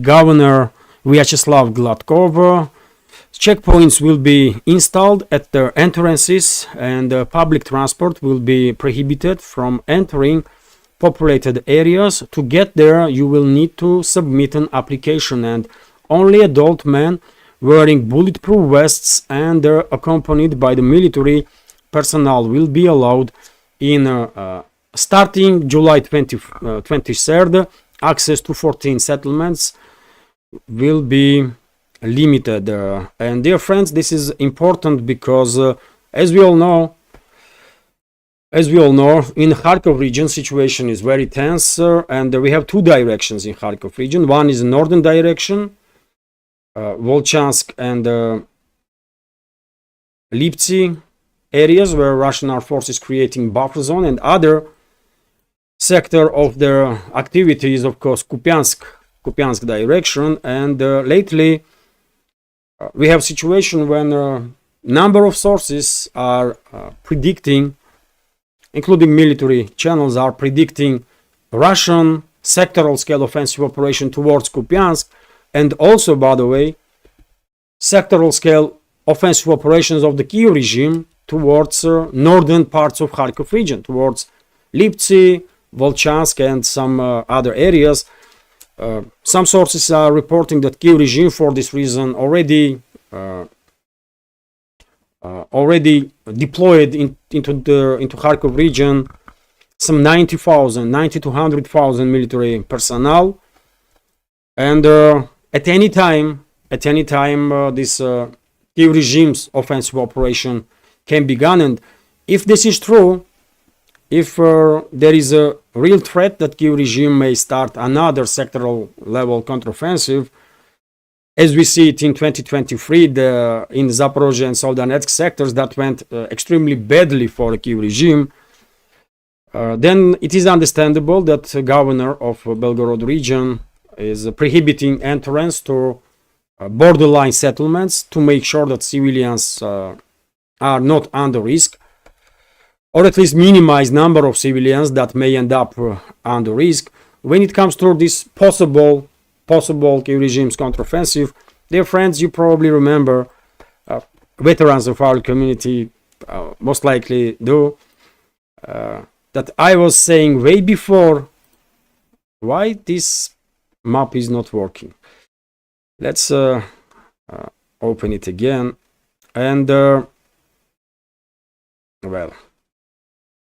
Governor Vyacheslav Gladkov. Checkpoints will be installed at the entrances, and public transport will be prohibited from entering populated areas. To get there, you will need to submit an application, and only adult men wearing bulletproof vests and accompanied by the military personnel will be allowed in starting July 23rd. Access to 14 settlements will be limited. And dear friends, this is important because as we all know, in Kharkov region situation is very tense, and we have two directions in Kharkov region. One is the northern direction, Volchansk and Liptsi areas where Russian Armed Forces creating buffer zone, and other sector of their activity is of course Kupiansk direction. And lately we have situation when a number of sources are predicting, including military channels, are predicting Russian sectoral scale offensive operation towards Kupiansk, and also, by the way, sectoral scale offensive operations of the Kiev regime towards northern parts of Kharkov region, towards Liptsi, Volchansk, and some other areas. Some sources are reporting that Kiev regime, for this reason, already deployed into Kharkov region some 90 to 100,000 military personnel, and at any time this Kiev regime's offensive operation can begin. And if this is true, if there is a real threat that Kiev regime may start another sectoral level counteroffensive, as we see it in 2023 in Zaporozhye and Donetsk sectors that went extremely badly for the Kiev regime, then it is understandable that the governor of Belgorod region is prohibiting entrance to borderline settlements to make sure that civilians are not under risk, or at least minimize number of civilians that may end up under risk. When it comes to this possible Kiev regime's counteroffensive, dear friends, you probably remember, veterans of our community most likely do, that I was saying way before, why this map is not working. Let's open it again, and well,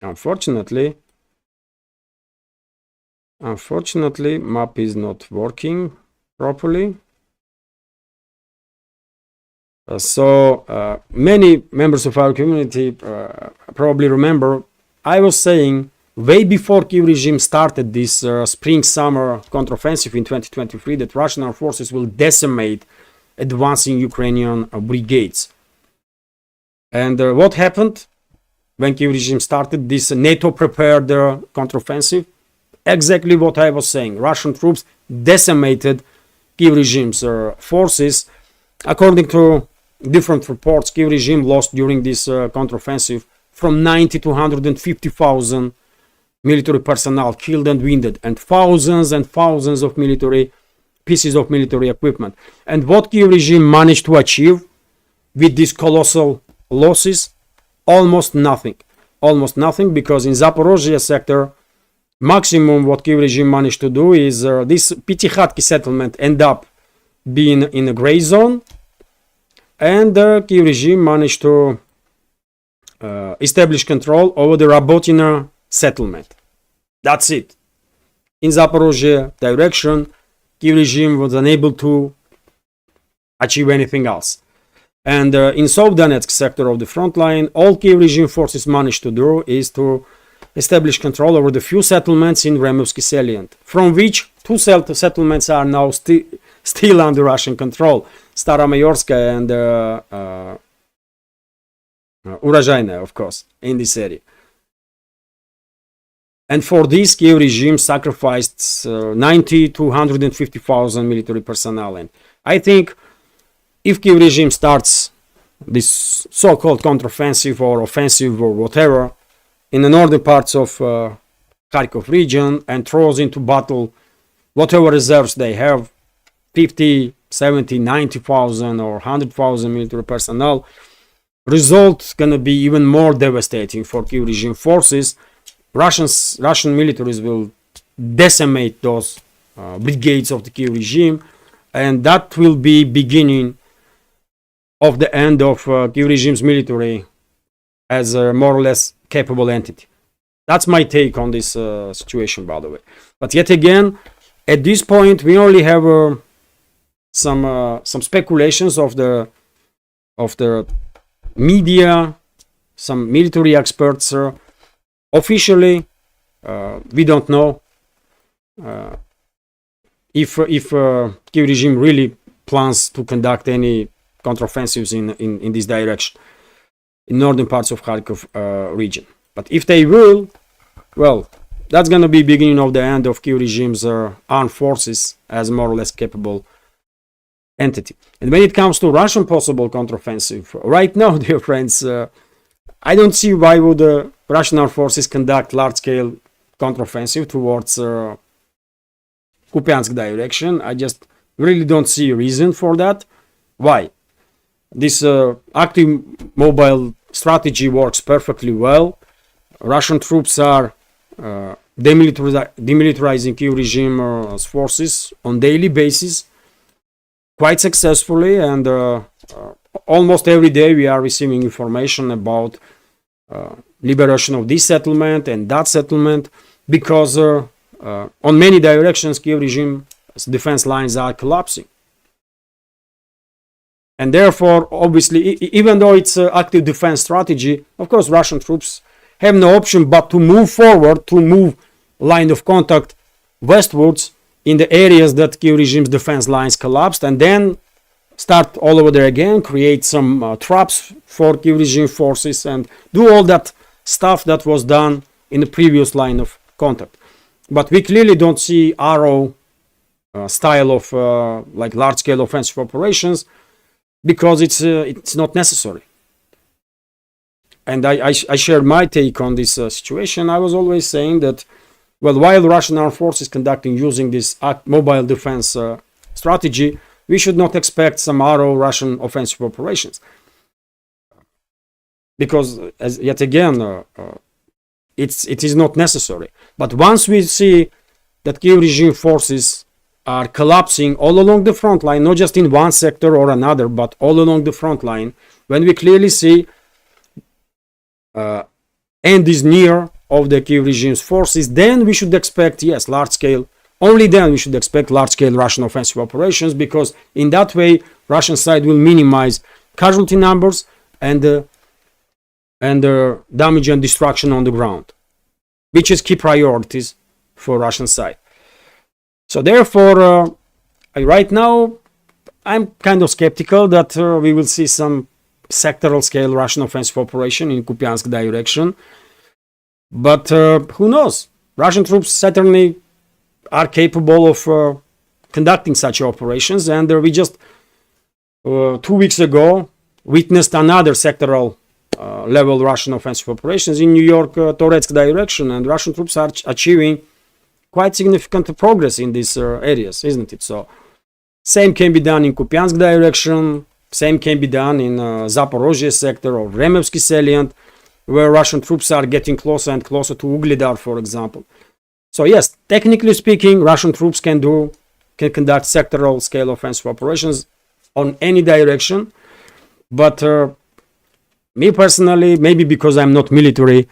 unfortunately map is not working properly. So many members of our community probably remember I was saying way before Kiev regime started this spring-summer counteroffensive in 2023 that Russian armed forces will decimate advancing Ukrainian brigades. And what happened when Kiev regime started this NATO prepared counteroffensive? Exactly what I was saying. Russian troops decimated Kiev regime's forces. According to different reports, Kiev regime lost during this counteroffensive from 90 to 150,000 military personnel killed and wounded, and thousands of military pieces of military equipment. And what Kiev regime managed to achieve with these colossal losses? Almost nothing, because in Zaporozhye sector, maximum what Kiev regime managed to do is this Pitikhatki settlement end up being in a gray zone, and Kiev regime managed to establish control over the Rabotina settlement. That's it. In Zaporozhye direction, Kiev regime was unable to achieve anything else. And in South Donetsk sector of the front line, all Kiev regime forces managed to do is to establish control over the few settlements in Removsky salient, from which two settlements are now still under Russian control, Staromayorskaya and Urozhaynaya, of course, in this area. And for this, Kiev regime sacrificed 90 to 150,000 military personnel. And I think if Kiev regime starts this so-called counteroffensive or offensive or whatever in the northern parts of Kharkov region and throws into battle whatever reserves they have, 50, 70, 90,000 or 100,000 military personnel, result's gonna be even more devastating for Kiev regime forces. Russian militaries will decimate those brigades of the Kiev regime, and that will be beginning of the end of Kiev regime's military as a more or less capable entity. That's my take on this situation, by the way. But yet again, at this point, we only have some speculations of the media, some military experts. Officially, we don't know if Kiev regime really plans to conduct any counteroffensives in this direction in northern parts of Kharkov region. But if they will, well, that's going to be beginning of the end of Kiev regime's armed forces as more or less capable entity. And when it comes to Russian possible counteroffensive, right now, dear friends, I don't see why would the Russian armed forces conduct large-scale counteroffensive towards Kupiansk direction. I just really don't see a reason for that. Why? This active mobile strategy works perfectly well. Russian troops are demilitarizing Kiev regime forces on daily basis quite successfully, and almost every day we are receiving information about liberation of this settlement and that settlement, because on many directions Kiev regime defense lines are collapsing. And therefore, obviously, even though it's an active defense strategy, of course, Russian troops have no option but to move forward, to move line of contact westwards in the areas that Kiev regime's defense lines collapsed, and then start all over there again, create some traps for Kiev regime forces, and do all that stuff that was done in the previous line of contact. But we clearly don't see arrow style of like large-scale offensive operations, because it's not necessary. And I shared my take on this situation. I was always saying that, well, while Russian armed forces conducting using this mobile defense strategy, we should not expect some arrow Russian offensive operations, because as yet again it is not necessary. But once we see that Kiev regime forces are collapsing all along the front line, not just in one sector or another, but all along the front line, when we clearly see end is near of the Kiev regime's forces, then we should expect, yes, large-scale, only then we should expect large-scale Russian offensive operations, because in that way Russian side will minimize casualty numbers and damage and destruction on the ground, which is key priorities for Russian side. So therefore, right now, I'm kind of skeptical that we will see some sectoral scale Russian offensive operation in Kupiansk direction. But who knows? Russian troops certainly are capable of conducting such operations. And we just 2 weeks ago witnessed another sectoral level Russian offensive operations in New York, Toretsk direction. And Russian troops are achieving quite significant progress in these areas, isn't it? So same can be done in Kupiansk direction, same can be done in Zaporozhye sector or Remevsky salient, where Russian troops are getting closer and closer to Ugledar, for example. So yes, technically speaking, Russian troops can conduct sectoral scale offensive operations on any direction. But me personally, maybe because I'm not military,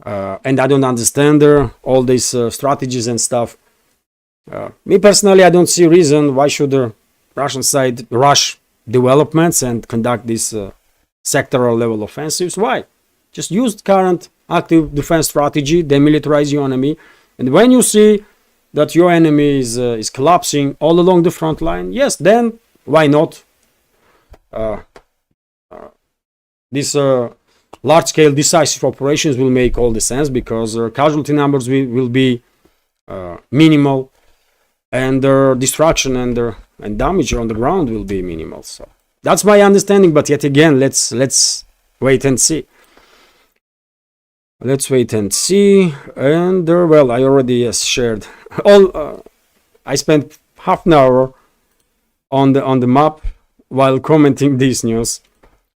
and I don't understand all these strategies and stuff. Me personally, I don't see a reason why should the Russian side rush developments and conduct these sectoral level offensives. Why? Just use current active defense strategy, demilitarize your enemy, and when you see that your enemy is collapsing all along the front line, yes, then why not? This large-scale decisive operations will make all the sense, because casualty numbers will be minimal, and destruction and damage on the ground will be minimal. So that's my understanding. But yet again, let's wait and see. Let's wait and see. And well, I already shared all. I spent half an hour on the map while commenting this news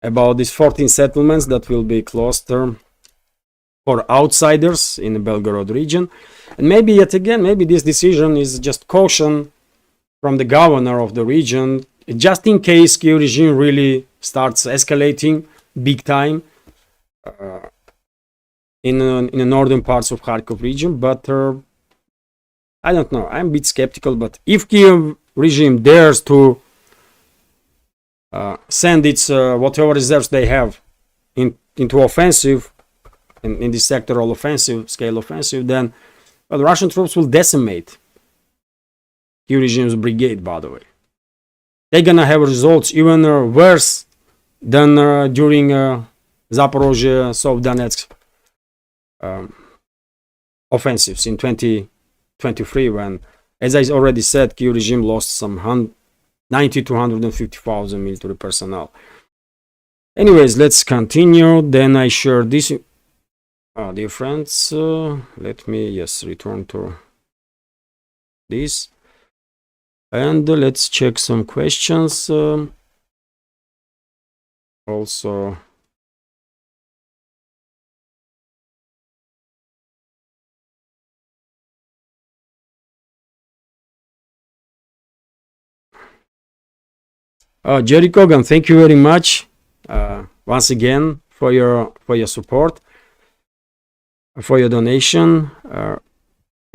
about these 14 settlements that will be closed for outsiders in the Belgorod region. And maybe yet again, maybe this decision is just caution from the governor of the region, just in case Kyiv regime really starts escalating big time in the northern parts of Kharkov region. But I don't know, I'm a bit skeptical. But if Kyiv regime dares to send its whatever reserves they have into offensive, in this sectoral offensive, scale offensive, then the Russian troops will decimate Kyiv regime's brigade, by the way. They're gonna have results even worse than during Zaporozhye, South Donetsk offensives in 2023, when, as I already said, Kyiv regime lost some 90 to 150,000 military personnel. Anyways, let's continue. Then I share this. Dear friends, let me return to this, and let's check some questions. Also, Jerry Kogan, thank you very much once again for your support, for your donation.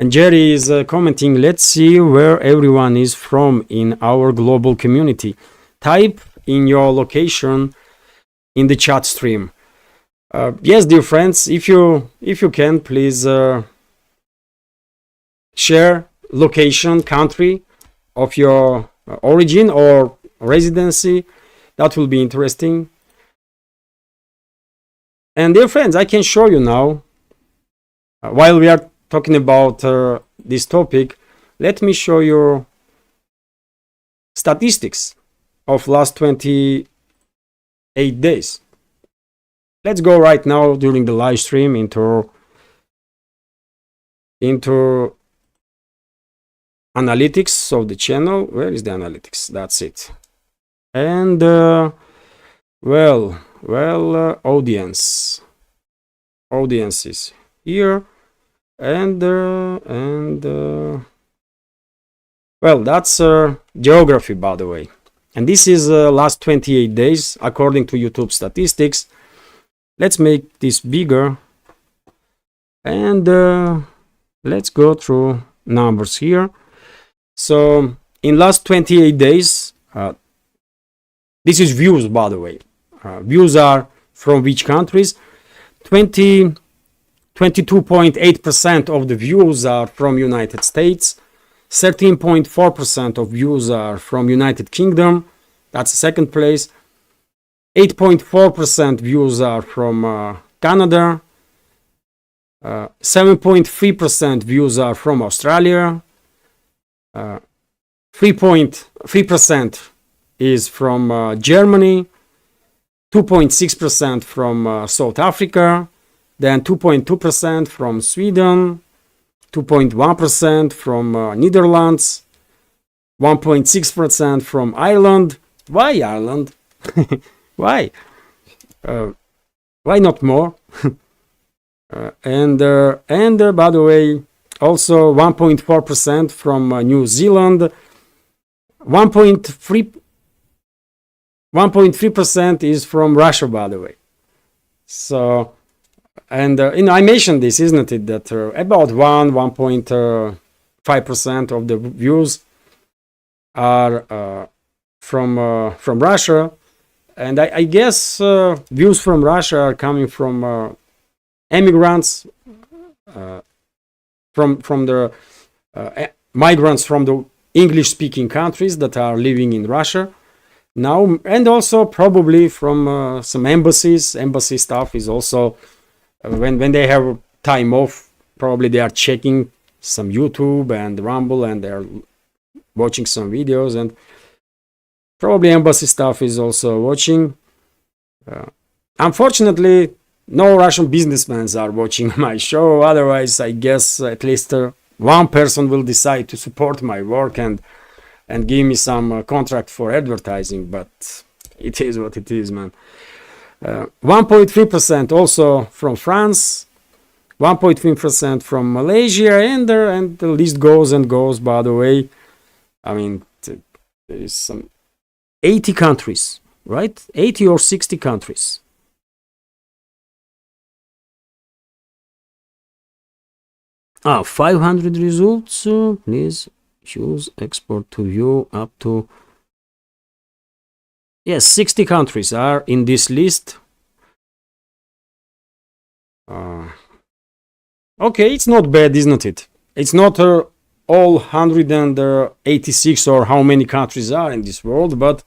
And Jerry is commenting, let's see where everyone is from in our global community. Type in your location in the chat stream. Yes, dear friends, if you can, please share location, country of your origin or residency. That will be interesting. And dear friends, I can show you now, while we are talking about this topic, let me show you statistics of last 28 days. Let's go right now during the live stream into analytics of the channel. Where is the analytics? That's it. And audience is here, and well, that's geography, by the way. And this is last 28 days according to YouTube statistics. Let's make this bigger, and let's go through numbers here. So in last 28 days, this is views, by the way. Views are from which countries? 22.8% of the views are from United States. 13.4% of views are from United Kingdom. That's the second place. 8.4% views are from Canada. 7.3% views are from Australia. 3.3% is from Germany. 2.6% from South Africa. Then 2.2% from Sweden. 2.1% from Netherlands. 1.6% from Ireland. Why Ireland? Why? Why not more? And by the way, also 1.4% from New Zealand. 1.3% is from Russia, by the way. So, and I mentioned this, isn't it, that about 1.5% of the views are from Russia, and I guess views from Russia are coming from immigrants, from the migrants from the English-speaking countries that are living in Russia now, and also probably from some embassies. Embassy staff is also when they have time off, probably they are checking some YouTube and Rumble, and they're watching some videos, and probably embassy staff is also watching. Unfortunately, no Russian businessmen are watching my show. Otherwise, I guess at least one person will decide to support my work and and give me some contract for advertising, but it is what it is, man. 1.3% also from France, 1.3% from Malaysia, and the list goes and goes, by the way. I mean, there is some 80 countries, right? 80 or 60 countries. Ah, 500 results. Please choose export to view up to. Yes, 60 countries are in this list. Okay, it's not bad, isn't it? It's not all 186 or how many countries are in this world, but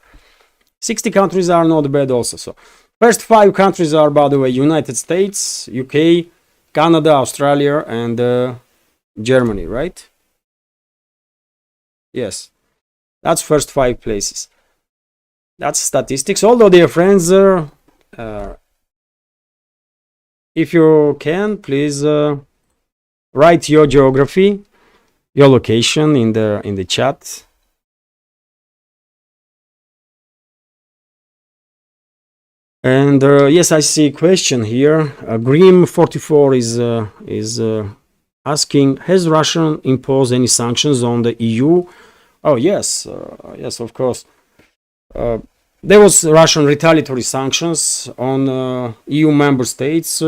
60 countries are not bad also. So first 5 countries are, by the way, United States, UK, Canada, Australia, and Germany, right? Yes, that's first 5 places. That's statistics. Although, dear friends, if you can, please write your geography, your location in the chat. And yes, I see a question here. Grim44 is asking, has Russia imposed any sanctions on the EU? Oh yes, yes, of course. There was Russian retaliatory sanctions on EU member states,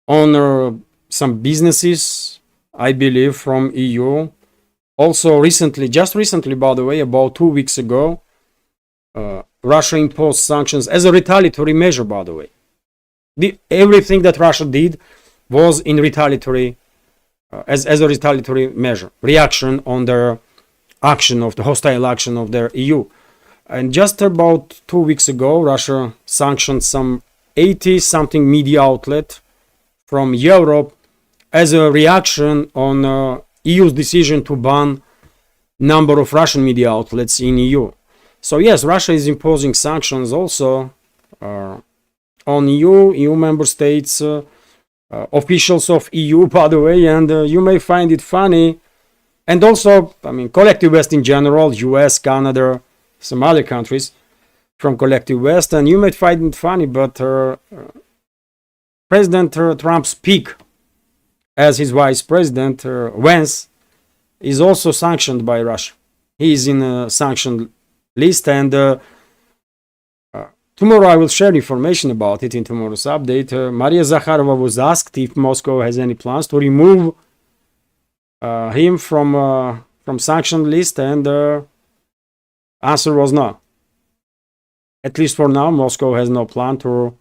on some businesses, I believe, from EU. Also recently, just recently, by the way, about 2 weeks ago, Russia imposed sanctions as a retaliatory measure, by the way. Everything that Russia did was in retaliatory, as a retaliatory measure, reaction on their action of the hostile action of their EU. And just about 2 weeks ago, Russia sanctioned some 80-something media outlet from Europe as a reaction on EU's decision to ban number of Russian media outlets in EU. So yes, Russia is imposing sanctions also on EU member states, officials of EU, by the way, and you may find it funny. And also, I mean, collective West in general, US, Canada, some other countries from collective West, and you might find it funny, but President Trump's pick as his vice president, Vance, is also sanctioned by Russia. He is in a sanctioned list, and tomorrow I will share information about it in tomorrow's update. Maria Zakharova was asked if Moscow has any plans to remove him from sanctioned list, and answer was no. At least for now, Moscow has no plan to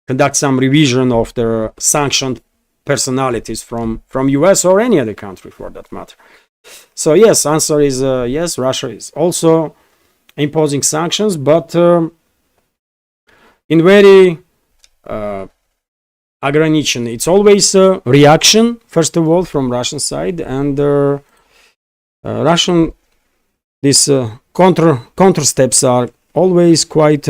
conduct some revision of their sanctioned personalities from US or any other country for that matter. So yes, answer is yes, Russia is also imposing sanctions, but in very ограничен. It's always a reaction, first of all, from Russian side, and Russian these counter steps are always quite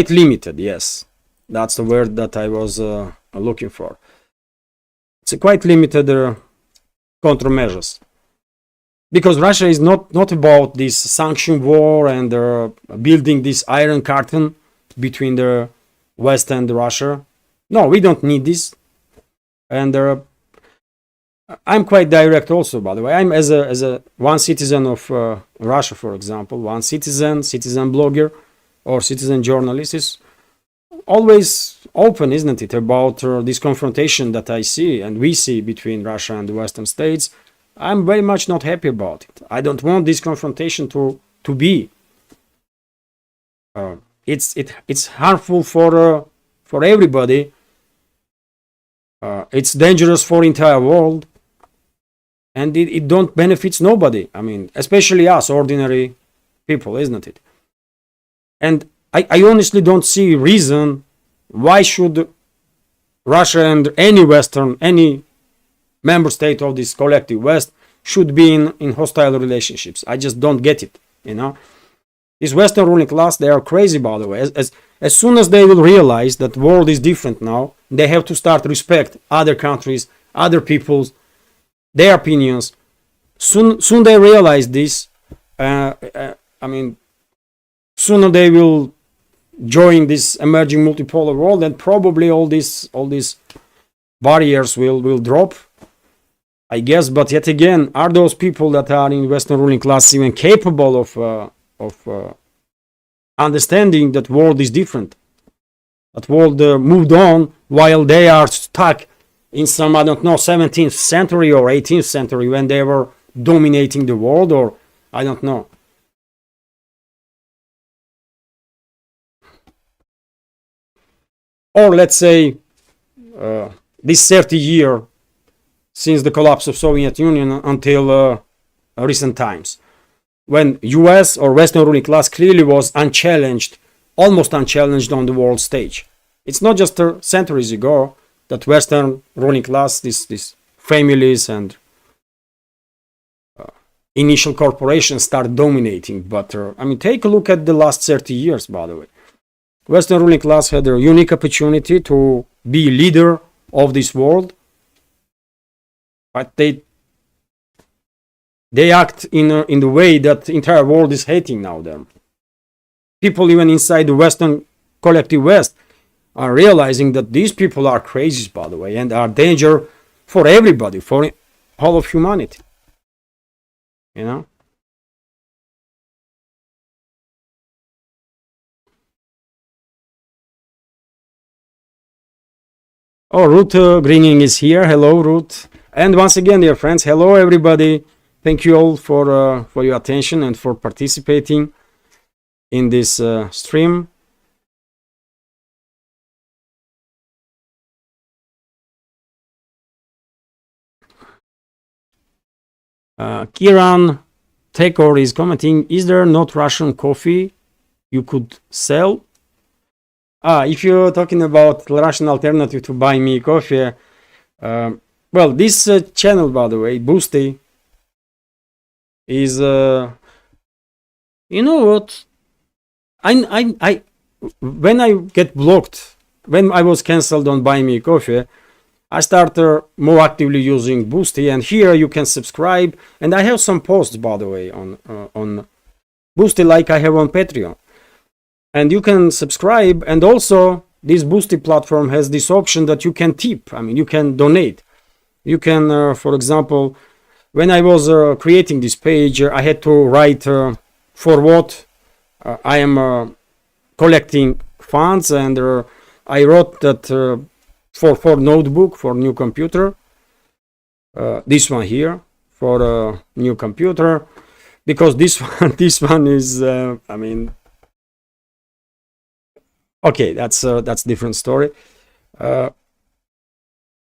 limited. Yes, that's the word that I was looking for. It's a quite limited countermeasures, because Russia is not about this sanction war and building this iron curtain between the West and Russia. No, we don't need this. And I'm quite direct also, by the way. I'm as a one citizen of Russia, for example, one citizen blogger or citizen journalist is always open, isn't it, about this confrontation that I see and we see between Russia and the Western states. I'm very much not happy about it. I don't want this confrontation to be. It's harmful for everybody. It's dangerous for entire world, and it don't benefits nobody. I mean, especially us ordinary people, isn't it? And I honestly don't see reason why should Russia and any member state of this collective West should be in hostile relationships. I just don't get it, you know. This Western ruling class, they are crazy, by the way. As soon as they will realize that the world is different now, They have to start respect other countries, other peoples, their opinions. Soon they realize this. I mean, sooner they will join this emerging multipolar world, and probably all these barriers will drop, I guess. But yet again, are those people that are in Western ruling class even capable of understanding that world is different? That world moved on while they are stuck in some, I don't know, 17th century or 18th century when they were dominating the world, or I don't know. Or let's say this 30 year since the collapse of Soviet Union until recent times, when US or Western ruling class clearly was unchallenged, almost unchallenged on the world stage. It's not just centuries ago that Western ruling class, these families and initial corporations start dominating. But I mean, take a look at the last 30 years, by the way. Western ruling class had a unique opportunity to be leader of this world, but they act in the way that the entire world is hating now them. People even inside the Western collective West are realizing that these people are crazy, by the way, and are danger for everybody, for all of humanity. You know? Oh, Ruth Greening is here. Hello, Ruth. And once again, dear friends, hello, everybody. Thank you all for your attention and for participating in this stream. Kiran Tekor is commenting, is there not Russian coffee you could sell? If you're talking about Russian alternative to Buy Me Coffee, well, this channel, by the way, Boosty, is, you know what? I when I get blocked, when I was cancelled on Buy Me Coffee, I started more actively using Boosty, and here you can subscribe. And I have some posts, by the way, on Boosty, like I have on Patreon. And you can subscribe, and also this Boosty platform has this option that you can tip. I mean, you can donate. You can, for example, when I was creating this page, I had to write for what I am collecting funds, and I wrote that for notebook, for new computer, this one here, for a new computer, because this one is, I mean, okay, that's different story.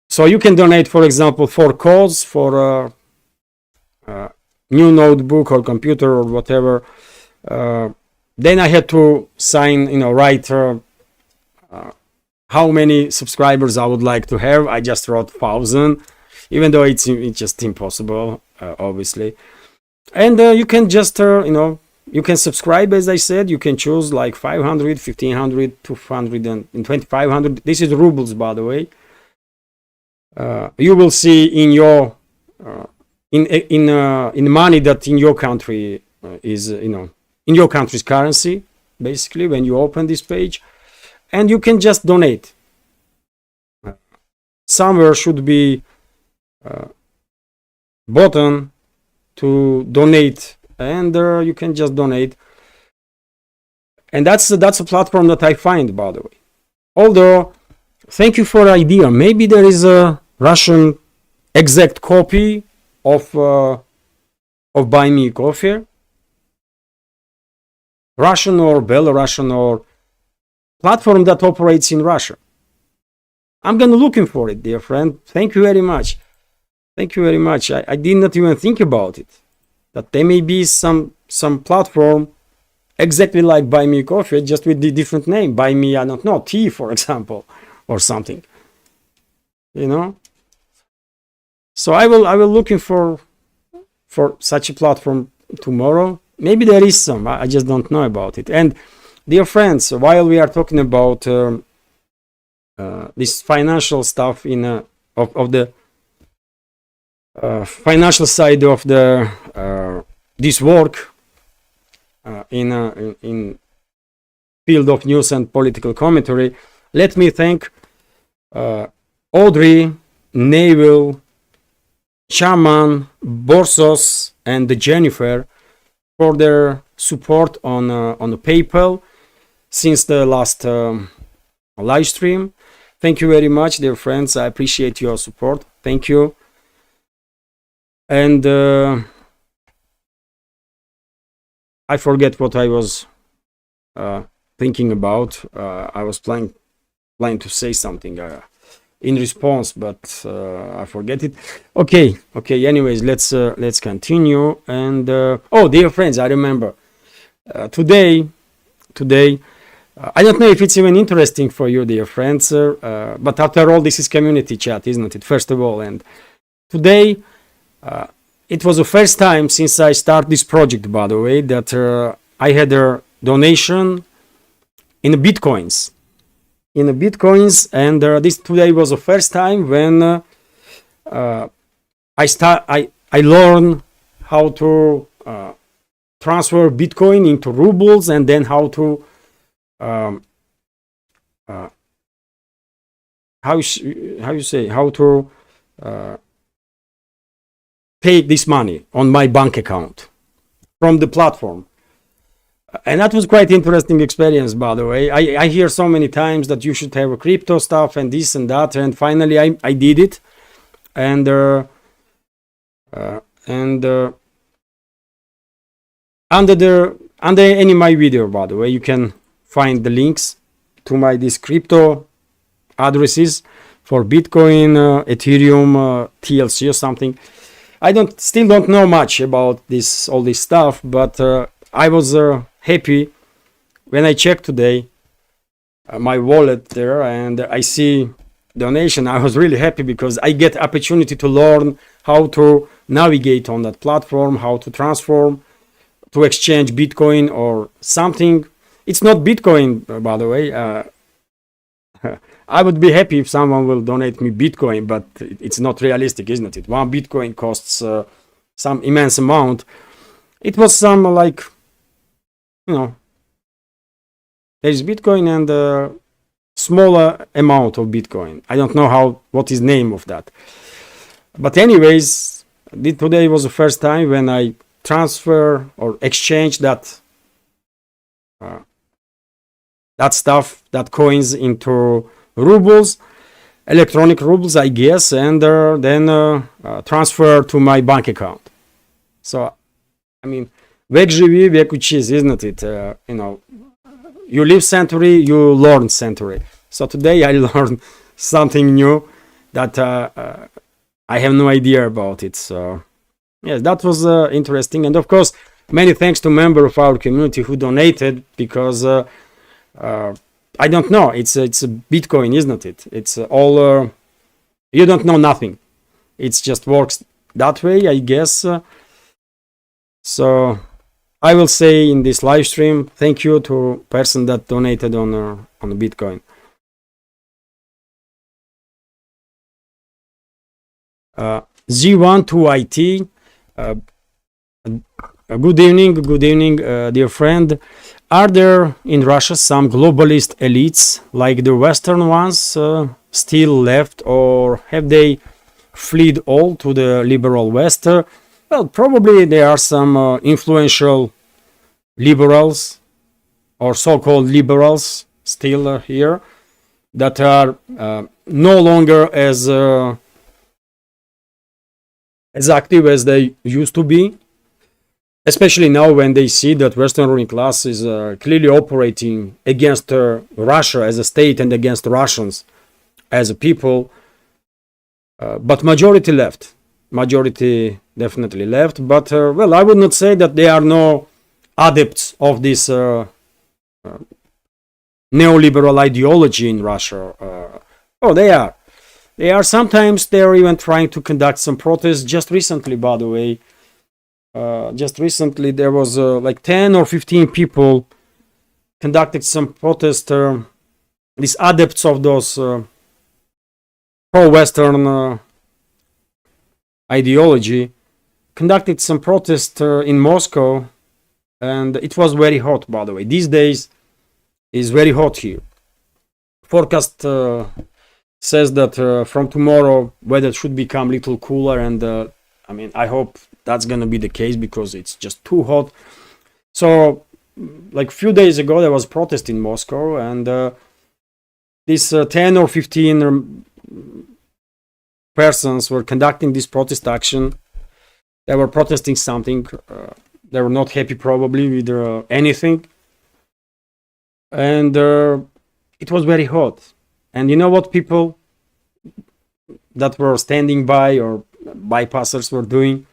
So you can donate, for example, for cause, for new notebook or computer or whatever. Then I had to sign, write how many subscribers I would like to have. I just wrote 1,000, even though it's just impossible, obviously. And you can just, you can subscribe, as I said. You can choose like 500, 1,500, 200, and 2,500. This is rubles, by the way. You will see in your in money that in your country is in your country's currency, basically, when you open this page, and you can just donate. Somewhere should be button to donate, and you can just donate. And that's a platform that I find, by the way. Although, thank you for the idea. Maybe there is a Russian exact copy of Buy Me Coffee, Russian or Belarusian or platform that operates in Russia. I'm gonna looking for it, dear friend. Thank you very much. Thank you very much. I did not even think about it. That there may be some platform exactly like Buy Me Coffee, just with the different name. Buy Me, I don't know, tea, for example, or something. So I will looking for such a platform tomorrow. Maybe there is some. I just don't know about it. And dear friends, while we are talking about this financial stuff in of the financial side of the this work in field of news and political commentary. Let me thank Audrey, Neville, Shaman, Borsos, and Jennifer for their support on the PayPal since the last live stream. Thank you very much, dear friends. I appreciate your support. Thank you. And I forget what I was thinking about. I was planning to say something in response, but I forget it. Okay. Anyways, let's continue. And oh, dear friends, I remember today. I don't know if it's even interesting for you, dear friends, but after all, this is community chat, isn't it? First of all, and today it was the first time since I started this project, by the way, that I had a donation in bitcoins. And this today was the first time when I learned how to transfer Bitcoin into rubles, and then how to how to take this money on my bank account from the platform. And that was quite interesting experience, by the way. I hear so many times that you should have a crypto stuff and this and that, and finally I did it. And under any my video, by the way, you can find the links to my these crypto addresses for Bitcoin, Ethereum, TLC or something. I still don't know much about all this stuff, but I was happy when I checked today my wallet there and I see donation. I was really happy because I get opportunity to learn how to navigate on that platform, how to transform, to exchange Bitcoin or something. It's not Bitcoin, by the way. I would be happy if someone will donate me Bitcoin, but it's not realistic, isn't it? One Bitcoin costs some immense amount. It was some like, there's Bitcoin and a smaller amount of Bitcoin. I don't know what is name of that. But anyways, today was the first time when I transfer or exchange that stuff, that coins into rubles, electronic rubles, I guess, and then transfer to my bank account. So, I mean, vek živi, vek učiš, isn't it? You live century, you learn century. So today I learned something new that I have no idea about it. So, yes, that was interesting. And of course, many thanks to members of our community who donated, because I don't know. It's a Bitcoin, isn't it? It's all you don't know nothing. It just works that way, I guess. So I will say in this live stream, thank you to person that donated on Bitcoin. Z12IT. Good evening, dear friend. Are there in Russia some globalist elites like the Western ones still left, or have they fled all to the liberal West? Well, probably there are some influential liberals or so-called liberals still here that are no longer as active as they used to be. Especially now when they see that Western ruling class is clearly operating against Russia as a state and against Russians as a people. But majority left. Majority definitely left. But, well, I would not say that there are no adepts of this neoliberal ideology in Russia. Oh, they are. They are. Sometimes they're even trying to conduct some protests. Just recently, by the way, there was like 10 or 15 people conducted some protest these adepts of those pro-Western ideology conducted some protest in Moscow, and it was very hot, by the way. These days is very hot here. Forecast says that from tomorrow weather should become a little cooler, and I mean, I hope that's gonna be the case because it's just too hot. So like a few days ago there was protest in Moscow, and these 10 or 15 persons were conducting this protest action. They were protesting something. They were not happy probably with anything, and it was very hot. And you know what people that were standing by or bypassers were doing?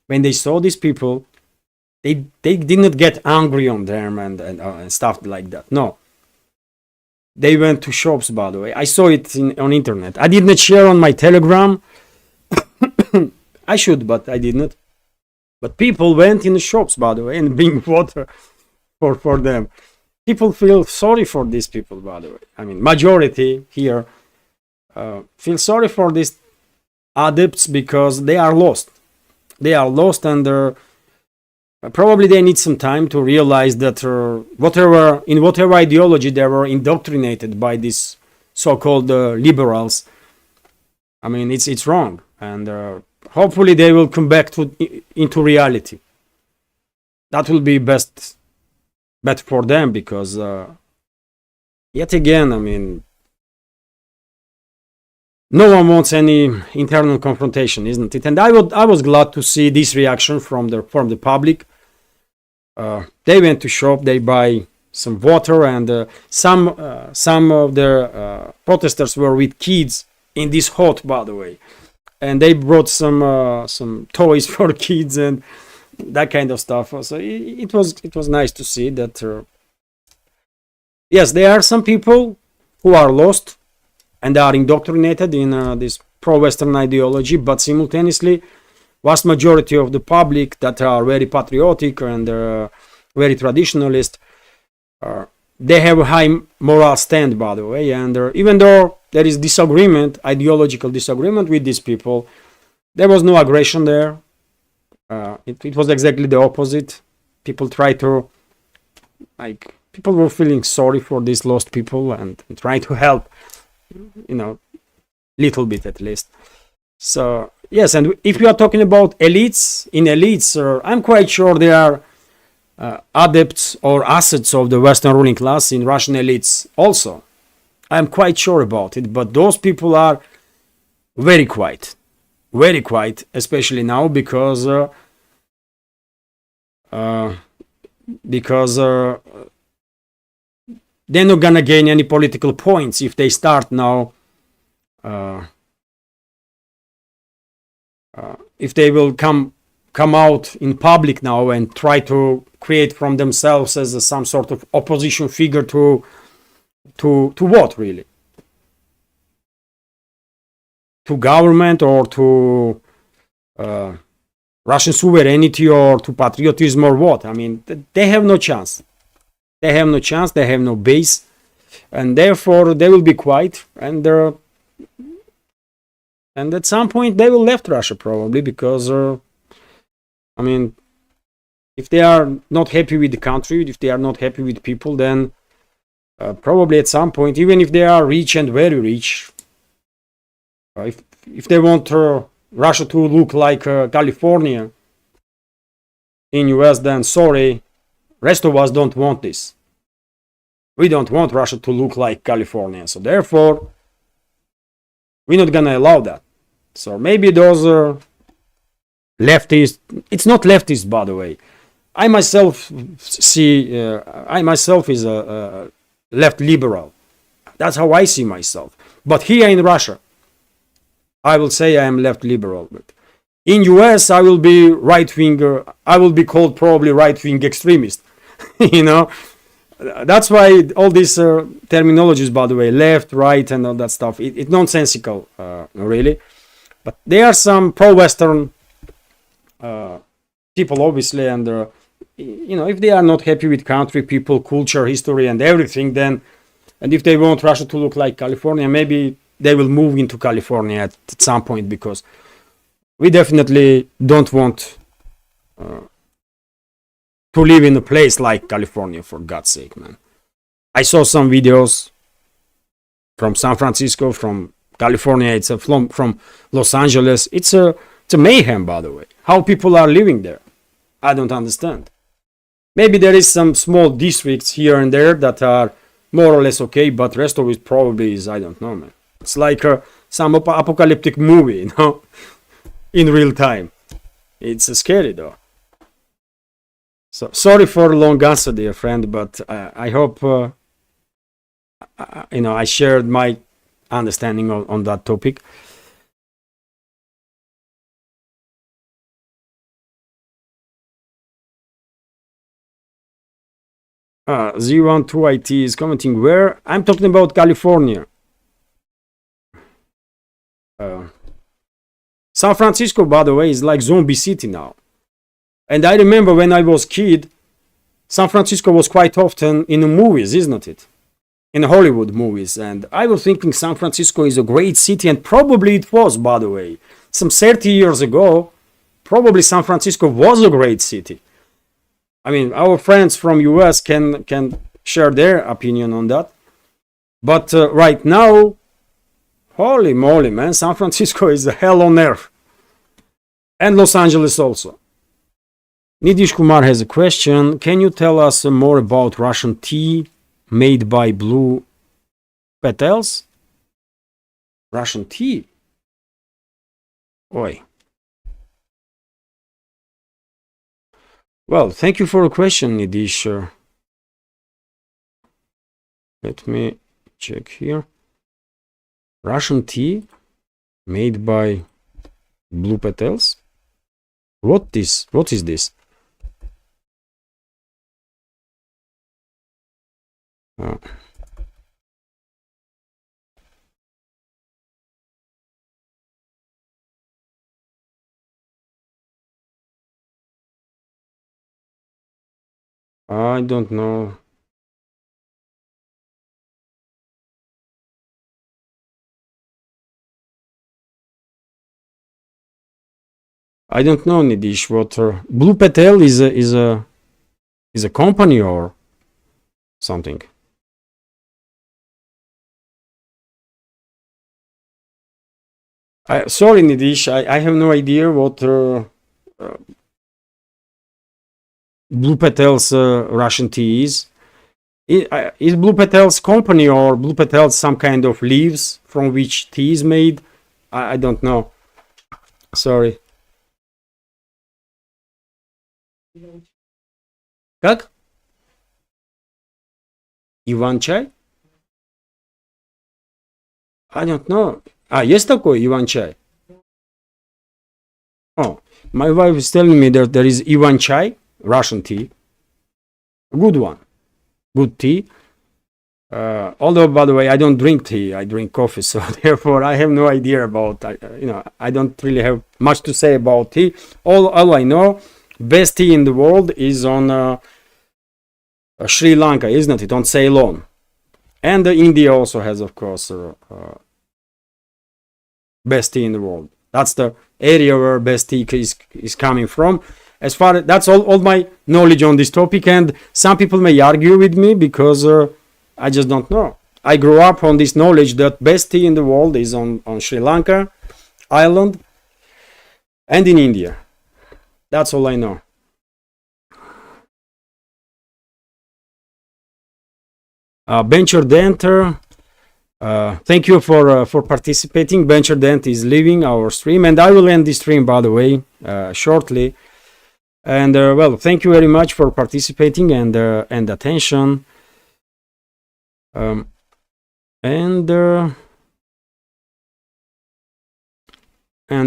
When they saw these people, they did not get angry on them and stuff like that. No. They went to shops, by the way. I saw it on internet. I did not share on my Telegram. I should, but I did not. But people went in the shops, by the way, and bring water for them. People feel sorry for these people, by the way. I mean, majority here feel sorry for these adepts because they are lost. They are lost, and probably they need some time to realize that whatever ideology they were indoctrinated by these so-called liberals, I mean, it's wrong, and hopefully they will come back into reality. That will be better for them, because yet again, I mean, no one wants any internal confrontation, isn't it? And I was glad to see this reaction from the public. They went to shop, they buy some water, and some of the protesters were with kids in this hot, by the way, and they brought some toys for kids and that kind of stuff. So it was nice to see that. Yes, there are some people who are lost and are indoctrinated in this pro-Western ideology, but simultaneously, vast majority of the public that are very patriotic and very traditionalist, they have a high moral stand, by the way, and even though there is disagreement, ideological disagreement with these people, there was no aggression there. It was exactly the opposite. People people were feeling sorry for these lost people and try to help, little bit at least. So yes, and if you are talking about elites, I'm quite sure there are adepts or assets of the Western ruling class in Russian elites also. I'm quite sure about it, but those people are very quiet, especially now because they're not gonna gain any political points if they start now. If they will come out in public now and try to create from themselves as some sort of opposition figure to what, really? To government, or to Russian sovereignty, or to patriotism, or what? I mean, they have no chance. They have no base, and therefore they will be quiet, and at some point they will left Russia probably, because I mean, if they are not happy with the country, if they are not happy with people, then probably at some point, even if they are rich and very rich, if they want Russia to look like California in US, then sorry, rest of us don't want this. We don't want Russia to look like California, so therefore we're not gonna allow that. So maybe those leftists, it's not leftist, by the way. I myself is a left liberal. That's how I see myself. But here in Russia, I will say I am left liberal. But in US, I will be right winger. I will be called probably right wing extremist. That's why all these terminologies, by the way, left, right, and all that stuff, it's nonsensical, really. But there are some pro-Western people, obviously, and if they are not happy with country, people, culture, history, and everything, then And if they want Russia to look like California, maybe they will move into California at some point, because we definitely don't want to live in a place like California, for God's sake, man. I saw some videos from San Francisco, from California, it's from Los Angeles. It's a mayhem, by the way. How people are living there, I don't understand. Maybe there is some small districts here and there that are more or less okay, but rest of it probably is, I don't know, man. It's like some apocalyptic movie, you know, in real time. It's scary though. So sorry for a long answer, dear friend, but I hope I shared my understanding on that topic. Z12IT is commenting where I'm talking about California. San Francisco, by the way, is like zombie city now. And I remember when I was kid, San Francisco was quite often in the movies, isn't it? In Hollywood movies. And I was thinking San Francisco is a great city, and probably it was, by the way. Some 30 years ago, probably San Francisco was a great city. I mean, our friends from US can share their opinion on that. But right now, holy moly, man, San Francisco is a hell on earth. And Los Angeles also. Nidish Kumar has a question. Can you tell us more about Russian tea made by blue petals? Russian tea? Oi. Well, thank you for the question, Nidish. Let me check here. Russian tea made by blue petals? What is this? I don't know. I don't know, Nidish. What Blue Petal is a company or something? Sorry, Nidish. I have no idea what Blue Petal's Russian tea is. Is Blue Petal's company or Blue Petal's some kind of leaves from which tea is made? I don't know. Sorry. Как? Иван-чай? I don't know. Есть такой Иван-чай? Oh, my wife is telling me that there is Иван-чай, Russian tea. Good one. Good tea. Although, by the way, I don't drink tea. I drink coffee, so therefore I have no idea about. I don't really have much to say about tea. All I know, best tea in the world is on Sri Lanka, isn't it? On Ceylon, and India also has, of course, best tea in the world. That's the area where best tea is coming from. As far as that's all my knowledge on this topic, and some people may argue with me because I just don't know. I grew up on this knowledge that best tea in the world is on Sri Lanka, Ireland, and in India. That's all I know. Bencher Denter, thank you for participating. Bencher Dent is leaving our stream, and I will end this stream, by the way, shortly. And well, thank you very much for participating and attention. And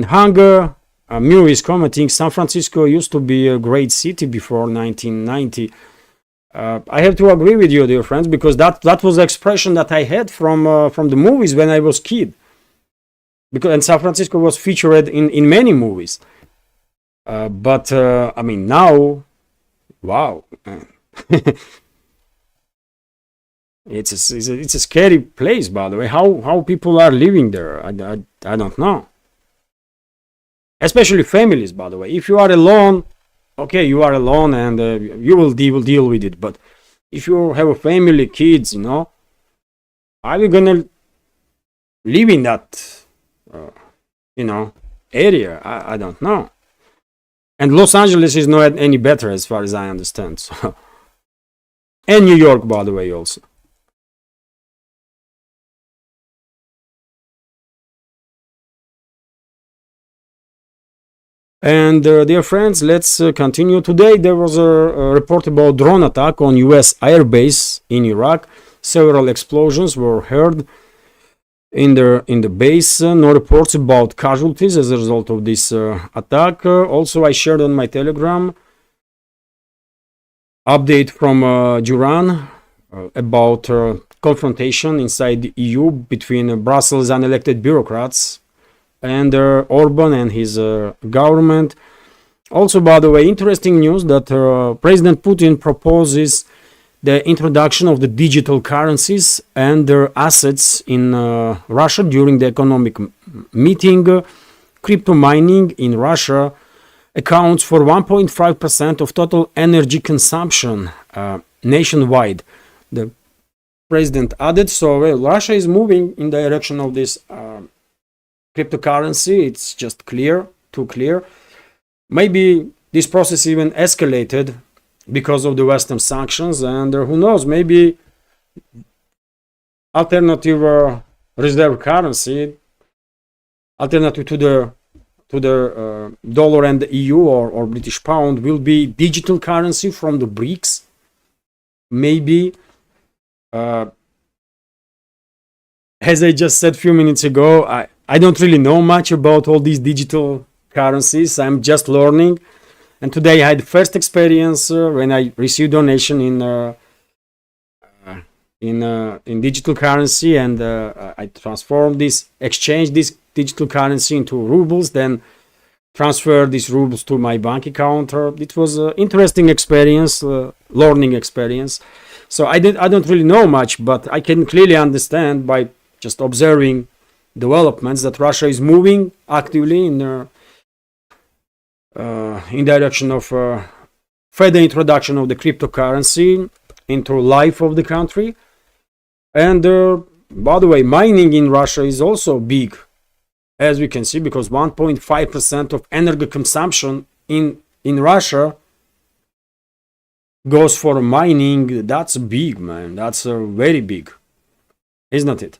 Hunger Mew is commenting. San Francisco used to be a great city before 1990. I have to agree with you, dear friends, because that was the expression that I had from the movies when I was kid. And San Francisco was featured in many movies. But I mean, now, wow. It's a scary place, by the way. How people are living there, I don't know. Especially families, by the way. If you are alone, okay, you are alone and you will deal with it. But if you have a family, kids, you know, are you gonna live in that, you know, area? I don't know. And Los Angeles is not any better as far as I understand. So. And New York, by the way, also. And dear friends, let's continue. Today there was a report about drone attack on US airbase in Iraq. Several explosions were heard in the base. No reports about casualties as a result of this attack. Also, I shared on my Telegram update from Duran about confrontation inside the EU between Brussels unelected bureaucrats and Orban and his government. Also, by the way, interesting news that President Putin proposes the introduction of the digital currencies and their assets in Russia during the economic meeting. Crypto mining in Russia accounts for 1.5% of total energy consumption nationwide. The president added, so well, Russia is moving in the direction of this cryptocurrency. It's just clear, too clear. Maybe this process even escalated because of the Western sanctions, and who knows, maybe alternative reserve currency, alternative to the dollar and the EU or British pound, will be digital currency from the BRICS. Maybe, as I just said a few minutes ago, I don't really know much about all these digital currencies. I'm just learning. And today I had the first experience when I received donation in digital currency, and I transformed exchange this digital currency into rubles, then transfer these rubles to my bank account. It was an interesting experience, learning experience. So I don't really know much, but I can clearly understand by just observing developments that Russia is moving actively in direction of further introduction of the cryptocurrency into life of the country. And by the way, mining in Russia is also big, as we can see, because 1.5% of energy consumption in Russia goes for mining. That's big, man. That's very big, isn't it?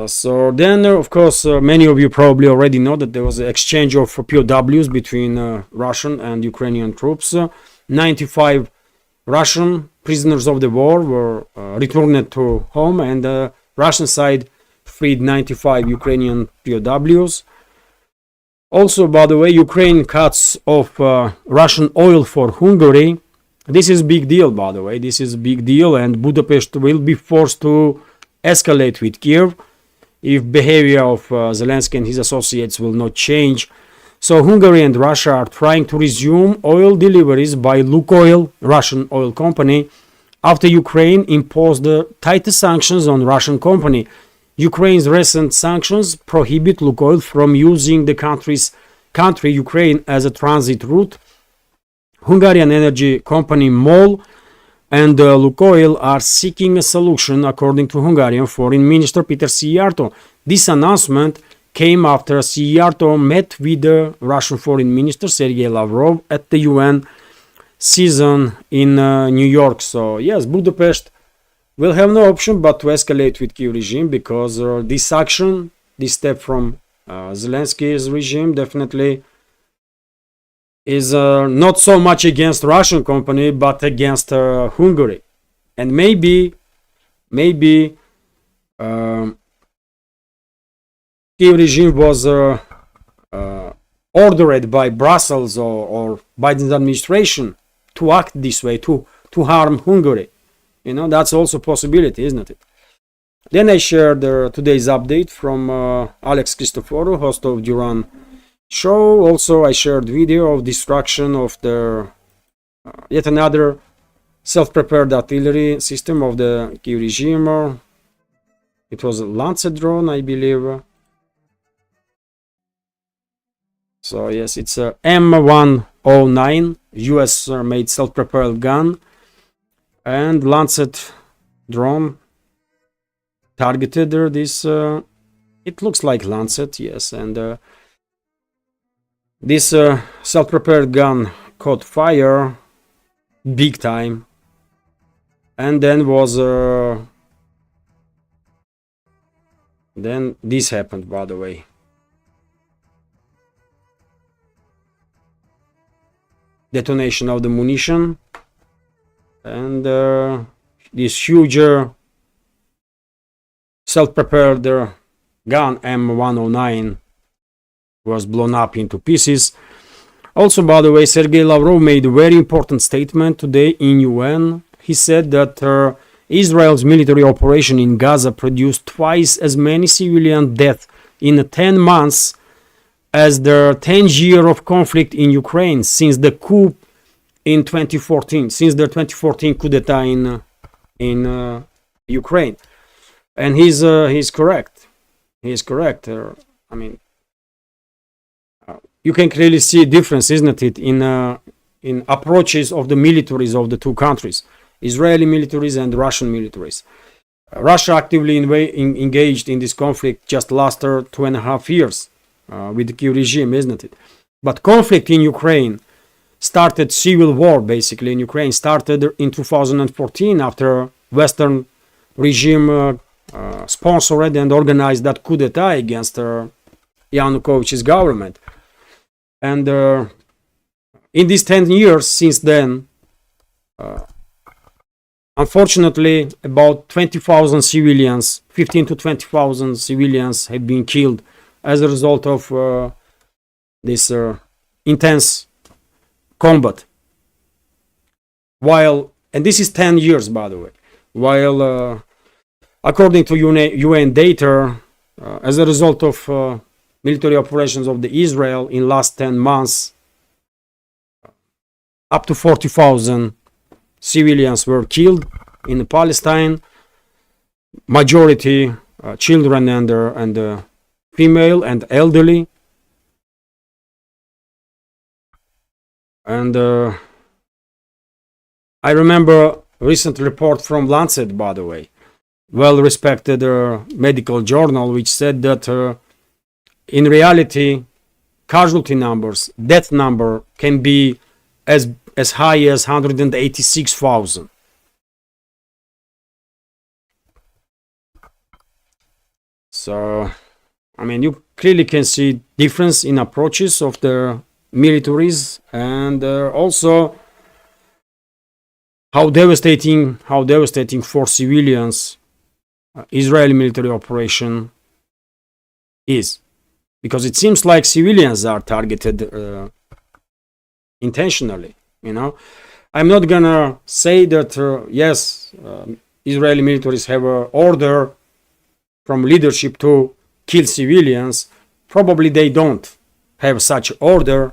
So then, of course, many of you probably already know that there was an exchange of POWs between Russian and Ukrainian troops. 95 Russian prisoners of the war were returned to home, and the Russian side freed 95 Ukrainian POWs. Also, by the way, Ukraine cuts off Russian oil for Hungary. This is a big deal, by the way. This is a big deal, and Budapest will be forced to escalate with Kiev if behavior of Zelensky and his associates will not change. So Hungary and Russia are trying to resume oil deliveries by Lukoil, Russian oil company, after Ukraine imposed the tightest sanctions on Russian company. Ukraine's recent sanctions prohibit Lukoil from using the country Ukraine as a transit route. Hungarian energy company MOL and Lukoil are seeking a solution, according to Hungarian Foreign Minister Peter Szijjártó. This announcement came after Szijjártó met with the Russian Foreign Minister Sergei Lavrov at the UN season in New York. So yes, Budapest will have no option but to escalate with Kyiv regime, because this action, this step from Zelensky's regime definitely is not so much against Russian company but against Hungary. And maybe Kyiv regime was ordered by Brussels or Biden's administration to act this way, to harm Hungary. You know, that's also a possibility, isn't it? Then I shared today's update from Alex Christoforou, host of Duran show. Also, I shared video of destruction of the yet another self-prepared artillery system of the Kiev regime. It was a Lancet drone, I believe. So yes, it's a M109 US made self-propelled gun, and Lancet drone targeted this. It looks like Lancet, yes, and this self-propelled gun caught fire big time, and then was then this happened, by the way. Detonation of the munition, and this huge self-prepared gun M109 was blown up into pieces. Also, by the way, Sergei Lavrov made a very important statement today in UN. He said that Israel's military operation in Gaza produced twice as many civilian deaths in 10 months as the 10 years of conflict in Ukraine since the coup in 2014, since the 2014 coup d'etat in Ukraine. And he's correct. He is correct. I mean, you can clearly see a difference, isn't it, in approaches of the militaries of the two countries, Israeli militaries and Russian militaries. Russia actively engaged in this conflict just last 2.5 years with the Kiev regime, isn't it? But conflict in Ukraine started, civil war basically in Ukraine started in 2014 after Western regime sponsored and organized that coup d'etat against Yanukovych's government. And in these 10 years since then, unfortunately, about 20,000 civilians, 15 to 20,000 civilians have been killed as a result of this intense combat. While, and this is 10 years, by the way, while according to UN data, as a result of military operations of the Israel in last 10 months, up to 40,000 civilians were killed in Palestine, majority children and female and elderly. And I remember a recent report from Lancet, by the way, well-respected medical journal, which said that in reality, casualty numbers, death number can be as high as 186,000. So, I mean, you clearly can see difference in approaches of the militaries, and also how devastating for civilians Israeli military operation is, because it seems like civilians are targeted intentionally. You know, I'm not gonna say that yes, Israeli militaries have an order from leadership to kill civilians. Probably they don't have such order,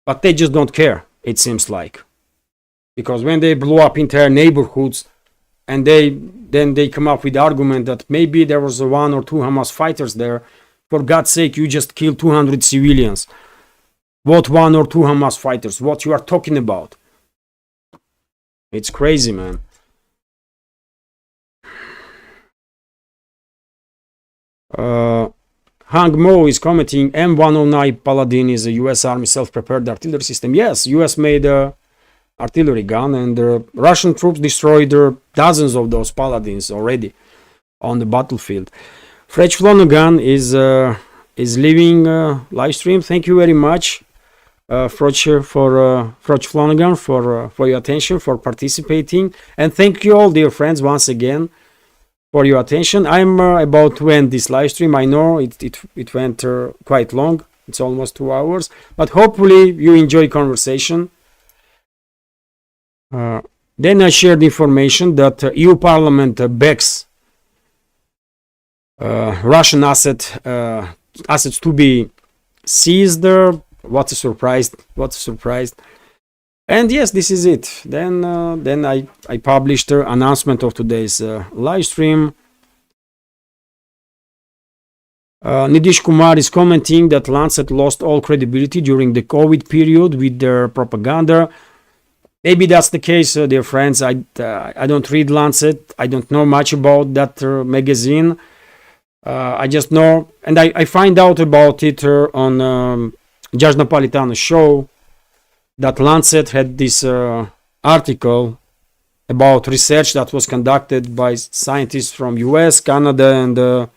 but they just don't care, it seems like, because when they blow up entire neighborhoods, and then they come up with the argument that maybe there was 1 or 2 Hamas fighters there. For God's sake, you just killed 200 civilians. What 1 or 2 Hamas fighters? What you are talking about? It's crazy, man. Hang Mo is commenting, M109 Paladin is a US Army self-prepared artillery system. Yes, US made artillery gun, and Russian troops destroyed dozens of those Paladins already on the battlefield. French Flanagan is leaving live stream. Thank you very much, French Flanagan, for your attention, for participating, and thank you all, dear friends, once again for your attention. I'm about to end this live stream. I know it went quite long. It's almost 2 hours, but hopefully you enjoy conversation. Then I shared information that EU Parliament backs Russian assets to be seized. What a surprise! What a surprise! And yes, this is it. Then I published the announcement of today's live stream. Nidish Kumar is commenting that Lancet lost all credibility during the COVID period with their propaganda. Maybe that's the case, dear friends. I don't read Lancet. I don't know much about that magazine. I just know, and I find out about it on Judge Napolitano's show, that Lancet had this article about research that was conducted by scientists from US, Canada, and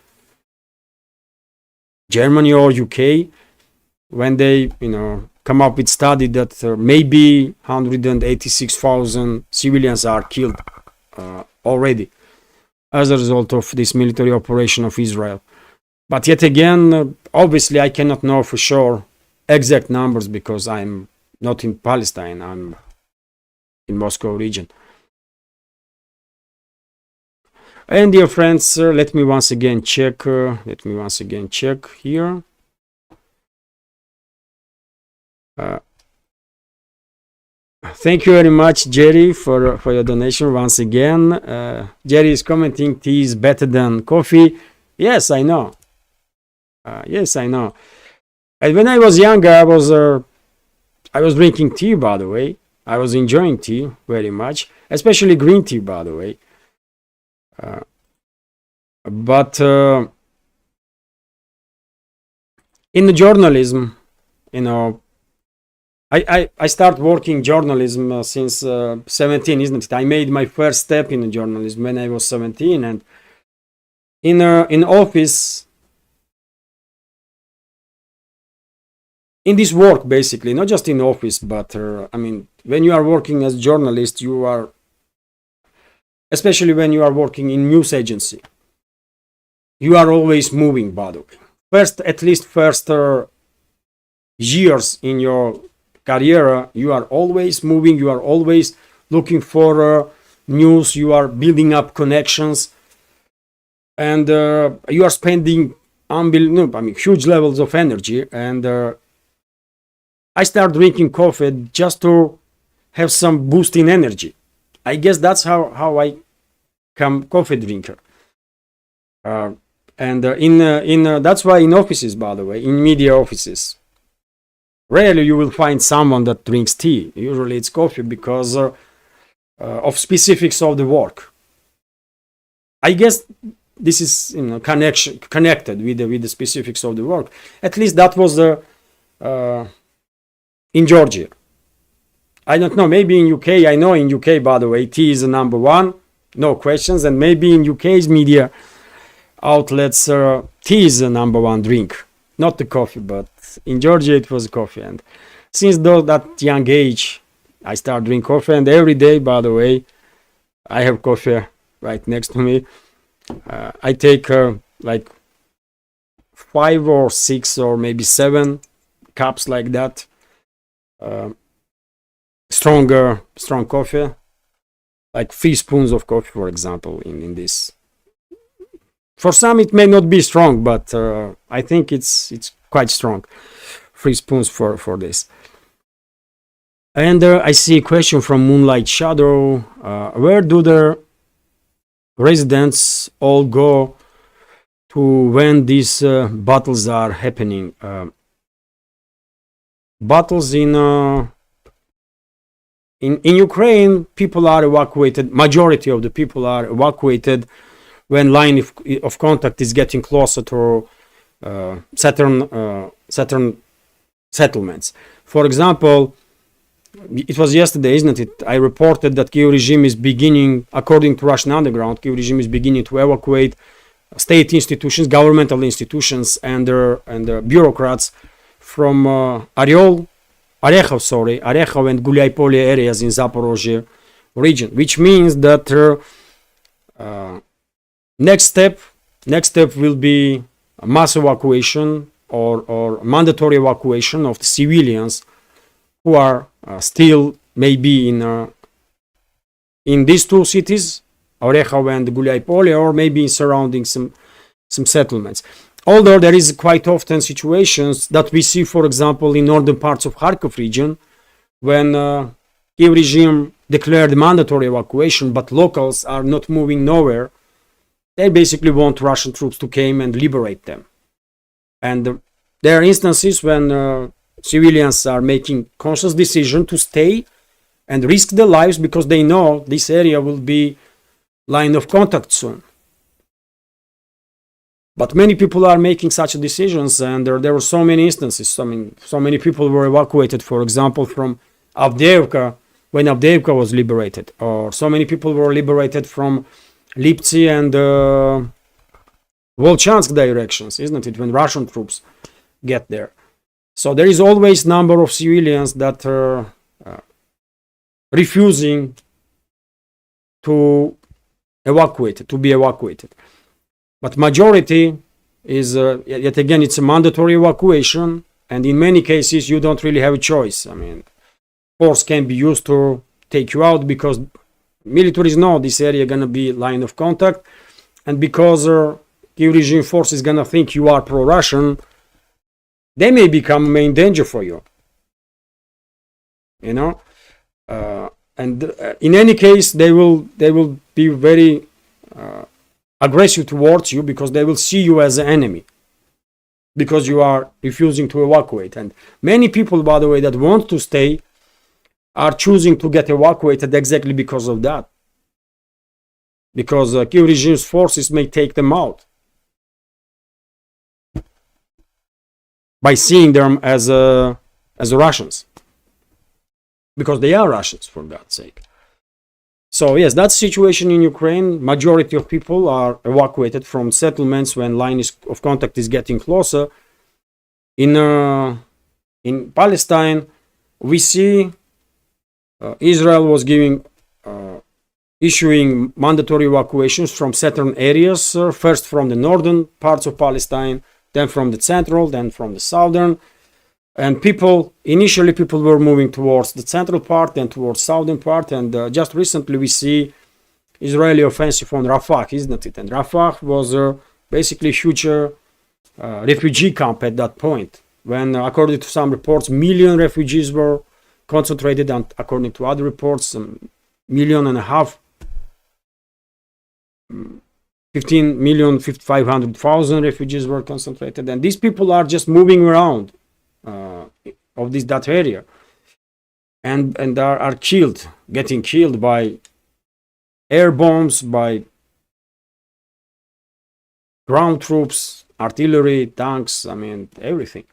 Germany or UK, when they, come up with study that maybe 186,000 civilians are killed already as a result of this military operation of Israel. But yet again, obviously I cannot know for sure exact numbers because I'm not in Palestine, I'm in Moscow region. And dear friends, let me once again check here. Thank you very much, Jerry, for your donation once again. Jerry is commenting, tea is better than coffee. Yes, I know. Yes, I know. And when I was younger, I was drinking tea, by the way. I was enjoying tea very much, especially green tea, by the way. But in the journalism, I start working journalism since 17, isn't it? I made my first step in journalism when I was 17, and in office, in this work, basically, not just in office, but when you are working as a journalist, you are, especially when you are working in news agency, you are always moving, by the way. At least first years in your career, you are always moving, you are always looking for news, you are building up connections, and you are spending huge levels of energy. And I start drinking coffee just to have some boost in energy. I guess that's how I become coffee drinker. And that's why in offices, by the way, in media offices, rarely you will find someone that drinks tea. Usually it's coffee because of specifics of the work. I guess this is connected with the specifics of the work. At least that was in Georgia. I don't know, maybe in UK, I know in UK, by the way, tea is the number one, no questions, and maybe in UK's media outlets, tea is the number one drink, not the coffee, but in Georgia it was coffee. And since that young age, I started drinking coffee, and every day, by the way, I have coffee right next to me. I take like 5 or 6 or maybe 7 cups like that. Strong coffee, like 3 spoons of coffee, for example, in this. For some it may not be strong, but I think it's quite strong. 3 spoons for this. And I see a question from Moonlight Shadow. Where do the residents all go to when these battles are happening? Battles in Ukraine, people are evacuated. Majority of the people are evacuated when line of contact is getting closer to Saturn settlements. For example, it was yesterday, isn't it? I reported that Kyiv regime is beginning, according to Russian underground, Kyiv regime is beginning to evacuate state institutions, governmental institutions, and their bureaucrats from Orechov and Gulyai-Polye areas in Zaporozhye region, which means that next step will be a mass evacuation or mandatory evacuation of the civilians who are still maybe in these 2 cities, Orechov and Gulyai-Polye, or maybe in surrounding some settlements. Although there is quite often situations that we see, for example, in northern parts of Kharkov region, when Kiev regime declared mandatory evacuation, but locals are not moving nowhere. They basically want Russian troops to come and liberate them. And there are instances when civilians are making conscious decision to stay and risk their lives because they know this area will be line of contact soon. But many people are making such decisions, and there were so many instances. I mean, so many people were evacuated, for example, from Avdiivka when Avdiivka was liberated, or so many people were liberated from Lipsy and Volchansk directions, isn't it, when Russian troops get there. So there is always number of civilians that are refusing to be evacuated. But majority is, yet again, it's a mandatory evacuation, and in many cases you don't really have a choice. I mean, force can be used to take you out because militaries know this area gonna be line of contact, and because Kiev regime force is gonna think you are pro-Russian, they may become a main danger for you. You know, and in any case, they will be very aggressive towards you because they will see you as an enemy because you are refusing to evacuate. And many people, by the way, that want to stay are choosing to get evacuated exactly because of that. Because Kiev regime's forces may take them out by seeing them as Russians. Because they are Russians, for God's sake. So yes, that's the situation in Ukraine. Majority of people are evacuated from settlements when line of contact is getting closer. In Palestine, we see Israel was issuing mandatory evacuations from certain areas, first from the northern parts of Palestine, then from the central, then from the southern. And initially people were moving towards the central part, then towards southern part, and just recently we see Israeli offensive on Rafah, isn't it? And Rafah was basically a huge refugee camp at that point, when according to some reports, million refugees were concentrated, and according to other reports, 1.5 million, 15,500,000 refugees were concentrated, and these people are just moving around of that area, and are getting killed by air bombs, by ground troops, artillery, tanks, I mean everything.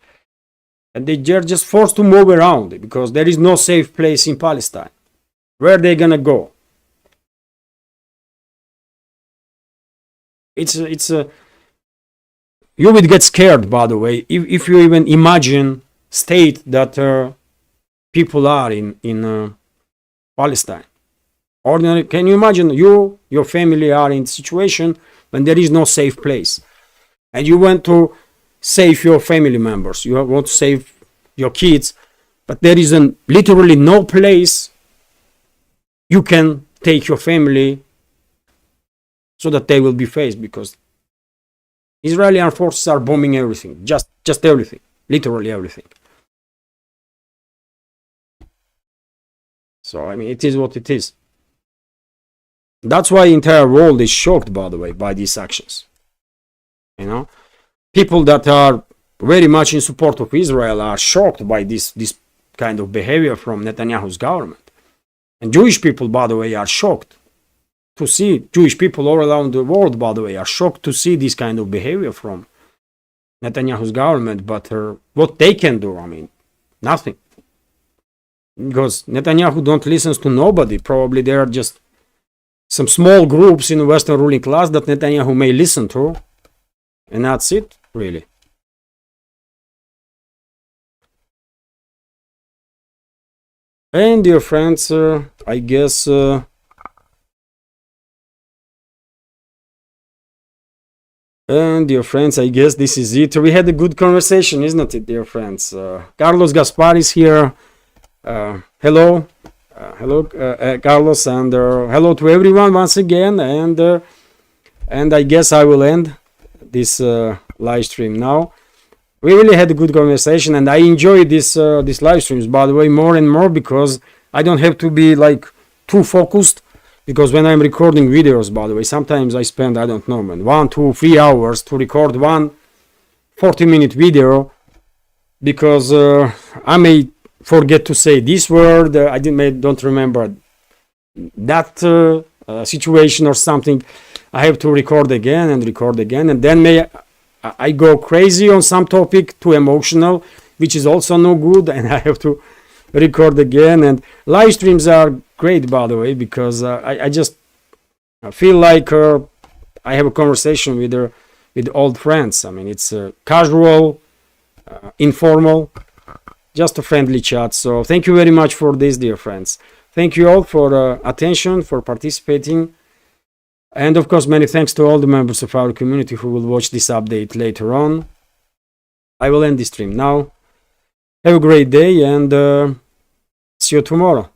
And they're just forced to move around because there is no safe place in Palestine. Where are they gonna go? You would get scared, by the way, if you even imagine state that people are in Palestine. Ordinary, can you imagine your family are in a situation when there is no safe place, and you want to save your family members, you want to save your kids, but there is literally no place you can take your family so that they will be faced, because Israeli armed forces are bombing everything, just everything, literally everything. So I mean, it is what it is. That's why the entire world is shocked, by the way, by these actions. You know, people that are very much in support of Israel are shocked by this kind of behavior from Netanyahu's government. And Jewish people, by the way, are shocked to see, Jewish people all around the world, by the way, are shocked to see this kind of behavior from Netanyahu's government. But what they can do, I mean, nothing. Because Netanyahu don't listen to nobody. Probably there are just some small groups in the Western ruling class that Netanyahu may listen to. And that's it, really. And dear friends, I guess this is it. We had a good conversation, isn't it, dear friends? Carlos Gaspar is here. Hello, Carlos, and hello to everyone once again. And I guess I will end this live stream now. We really had a good conversation, and I enjoy this live streams, by the way, more and more, because I don't have to be like too focused, because when I'm recording videos, by the way, sometimes I spend, I don't know, man, 1, 2, 3 hours to record one 40-minute video, because I may forget to say this word, don't remember that situation or something. I have to record again, and then I go crazy on some topic, too emotional, which is also no good, and I have to record again. And live streams are great, by the way, because I just feel like I have a conversation with old friends. I mean, it's casual, informal, just a friendly chat. So thank you very much for this, dear friends. Thank you all for attention, for participating. And of course, many thanks to all the members of our community who will watch this update later on. I will end this stream now. Have a great day, and see you tomorrow.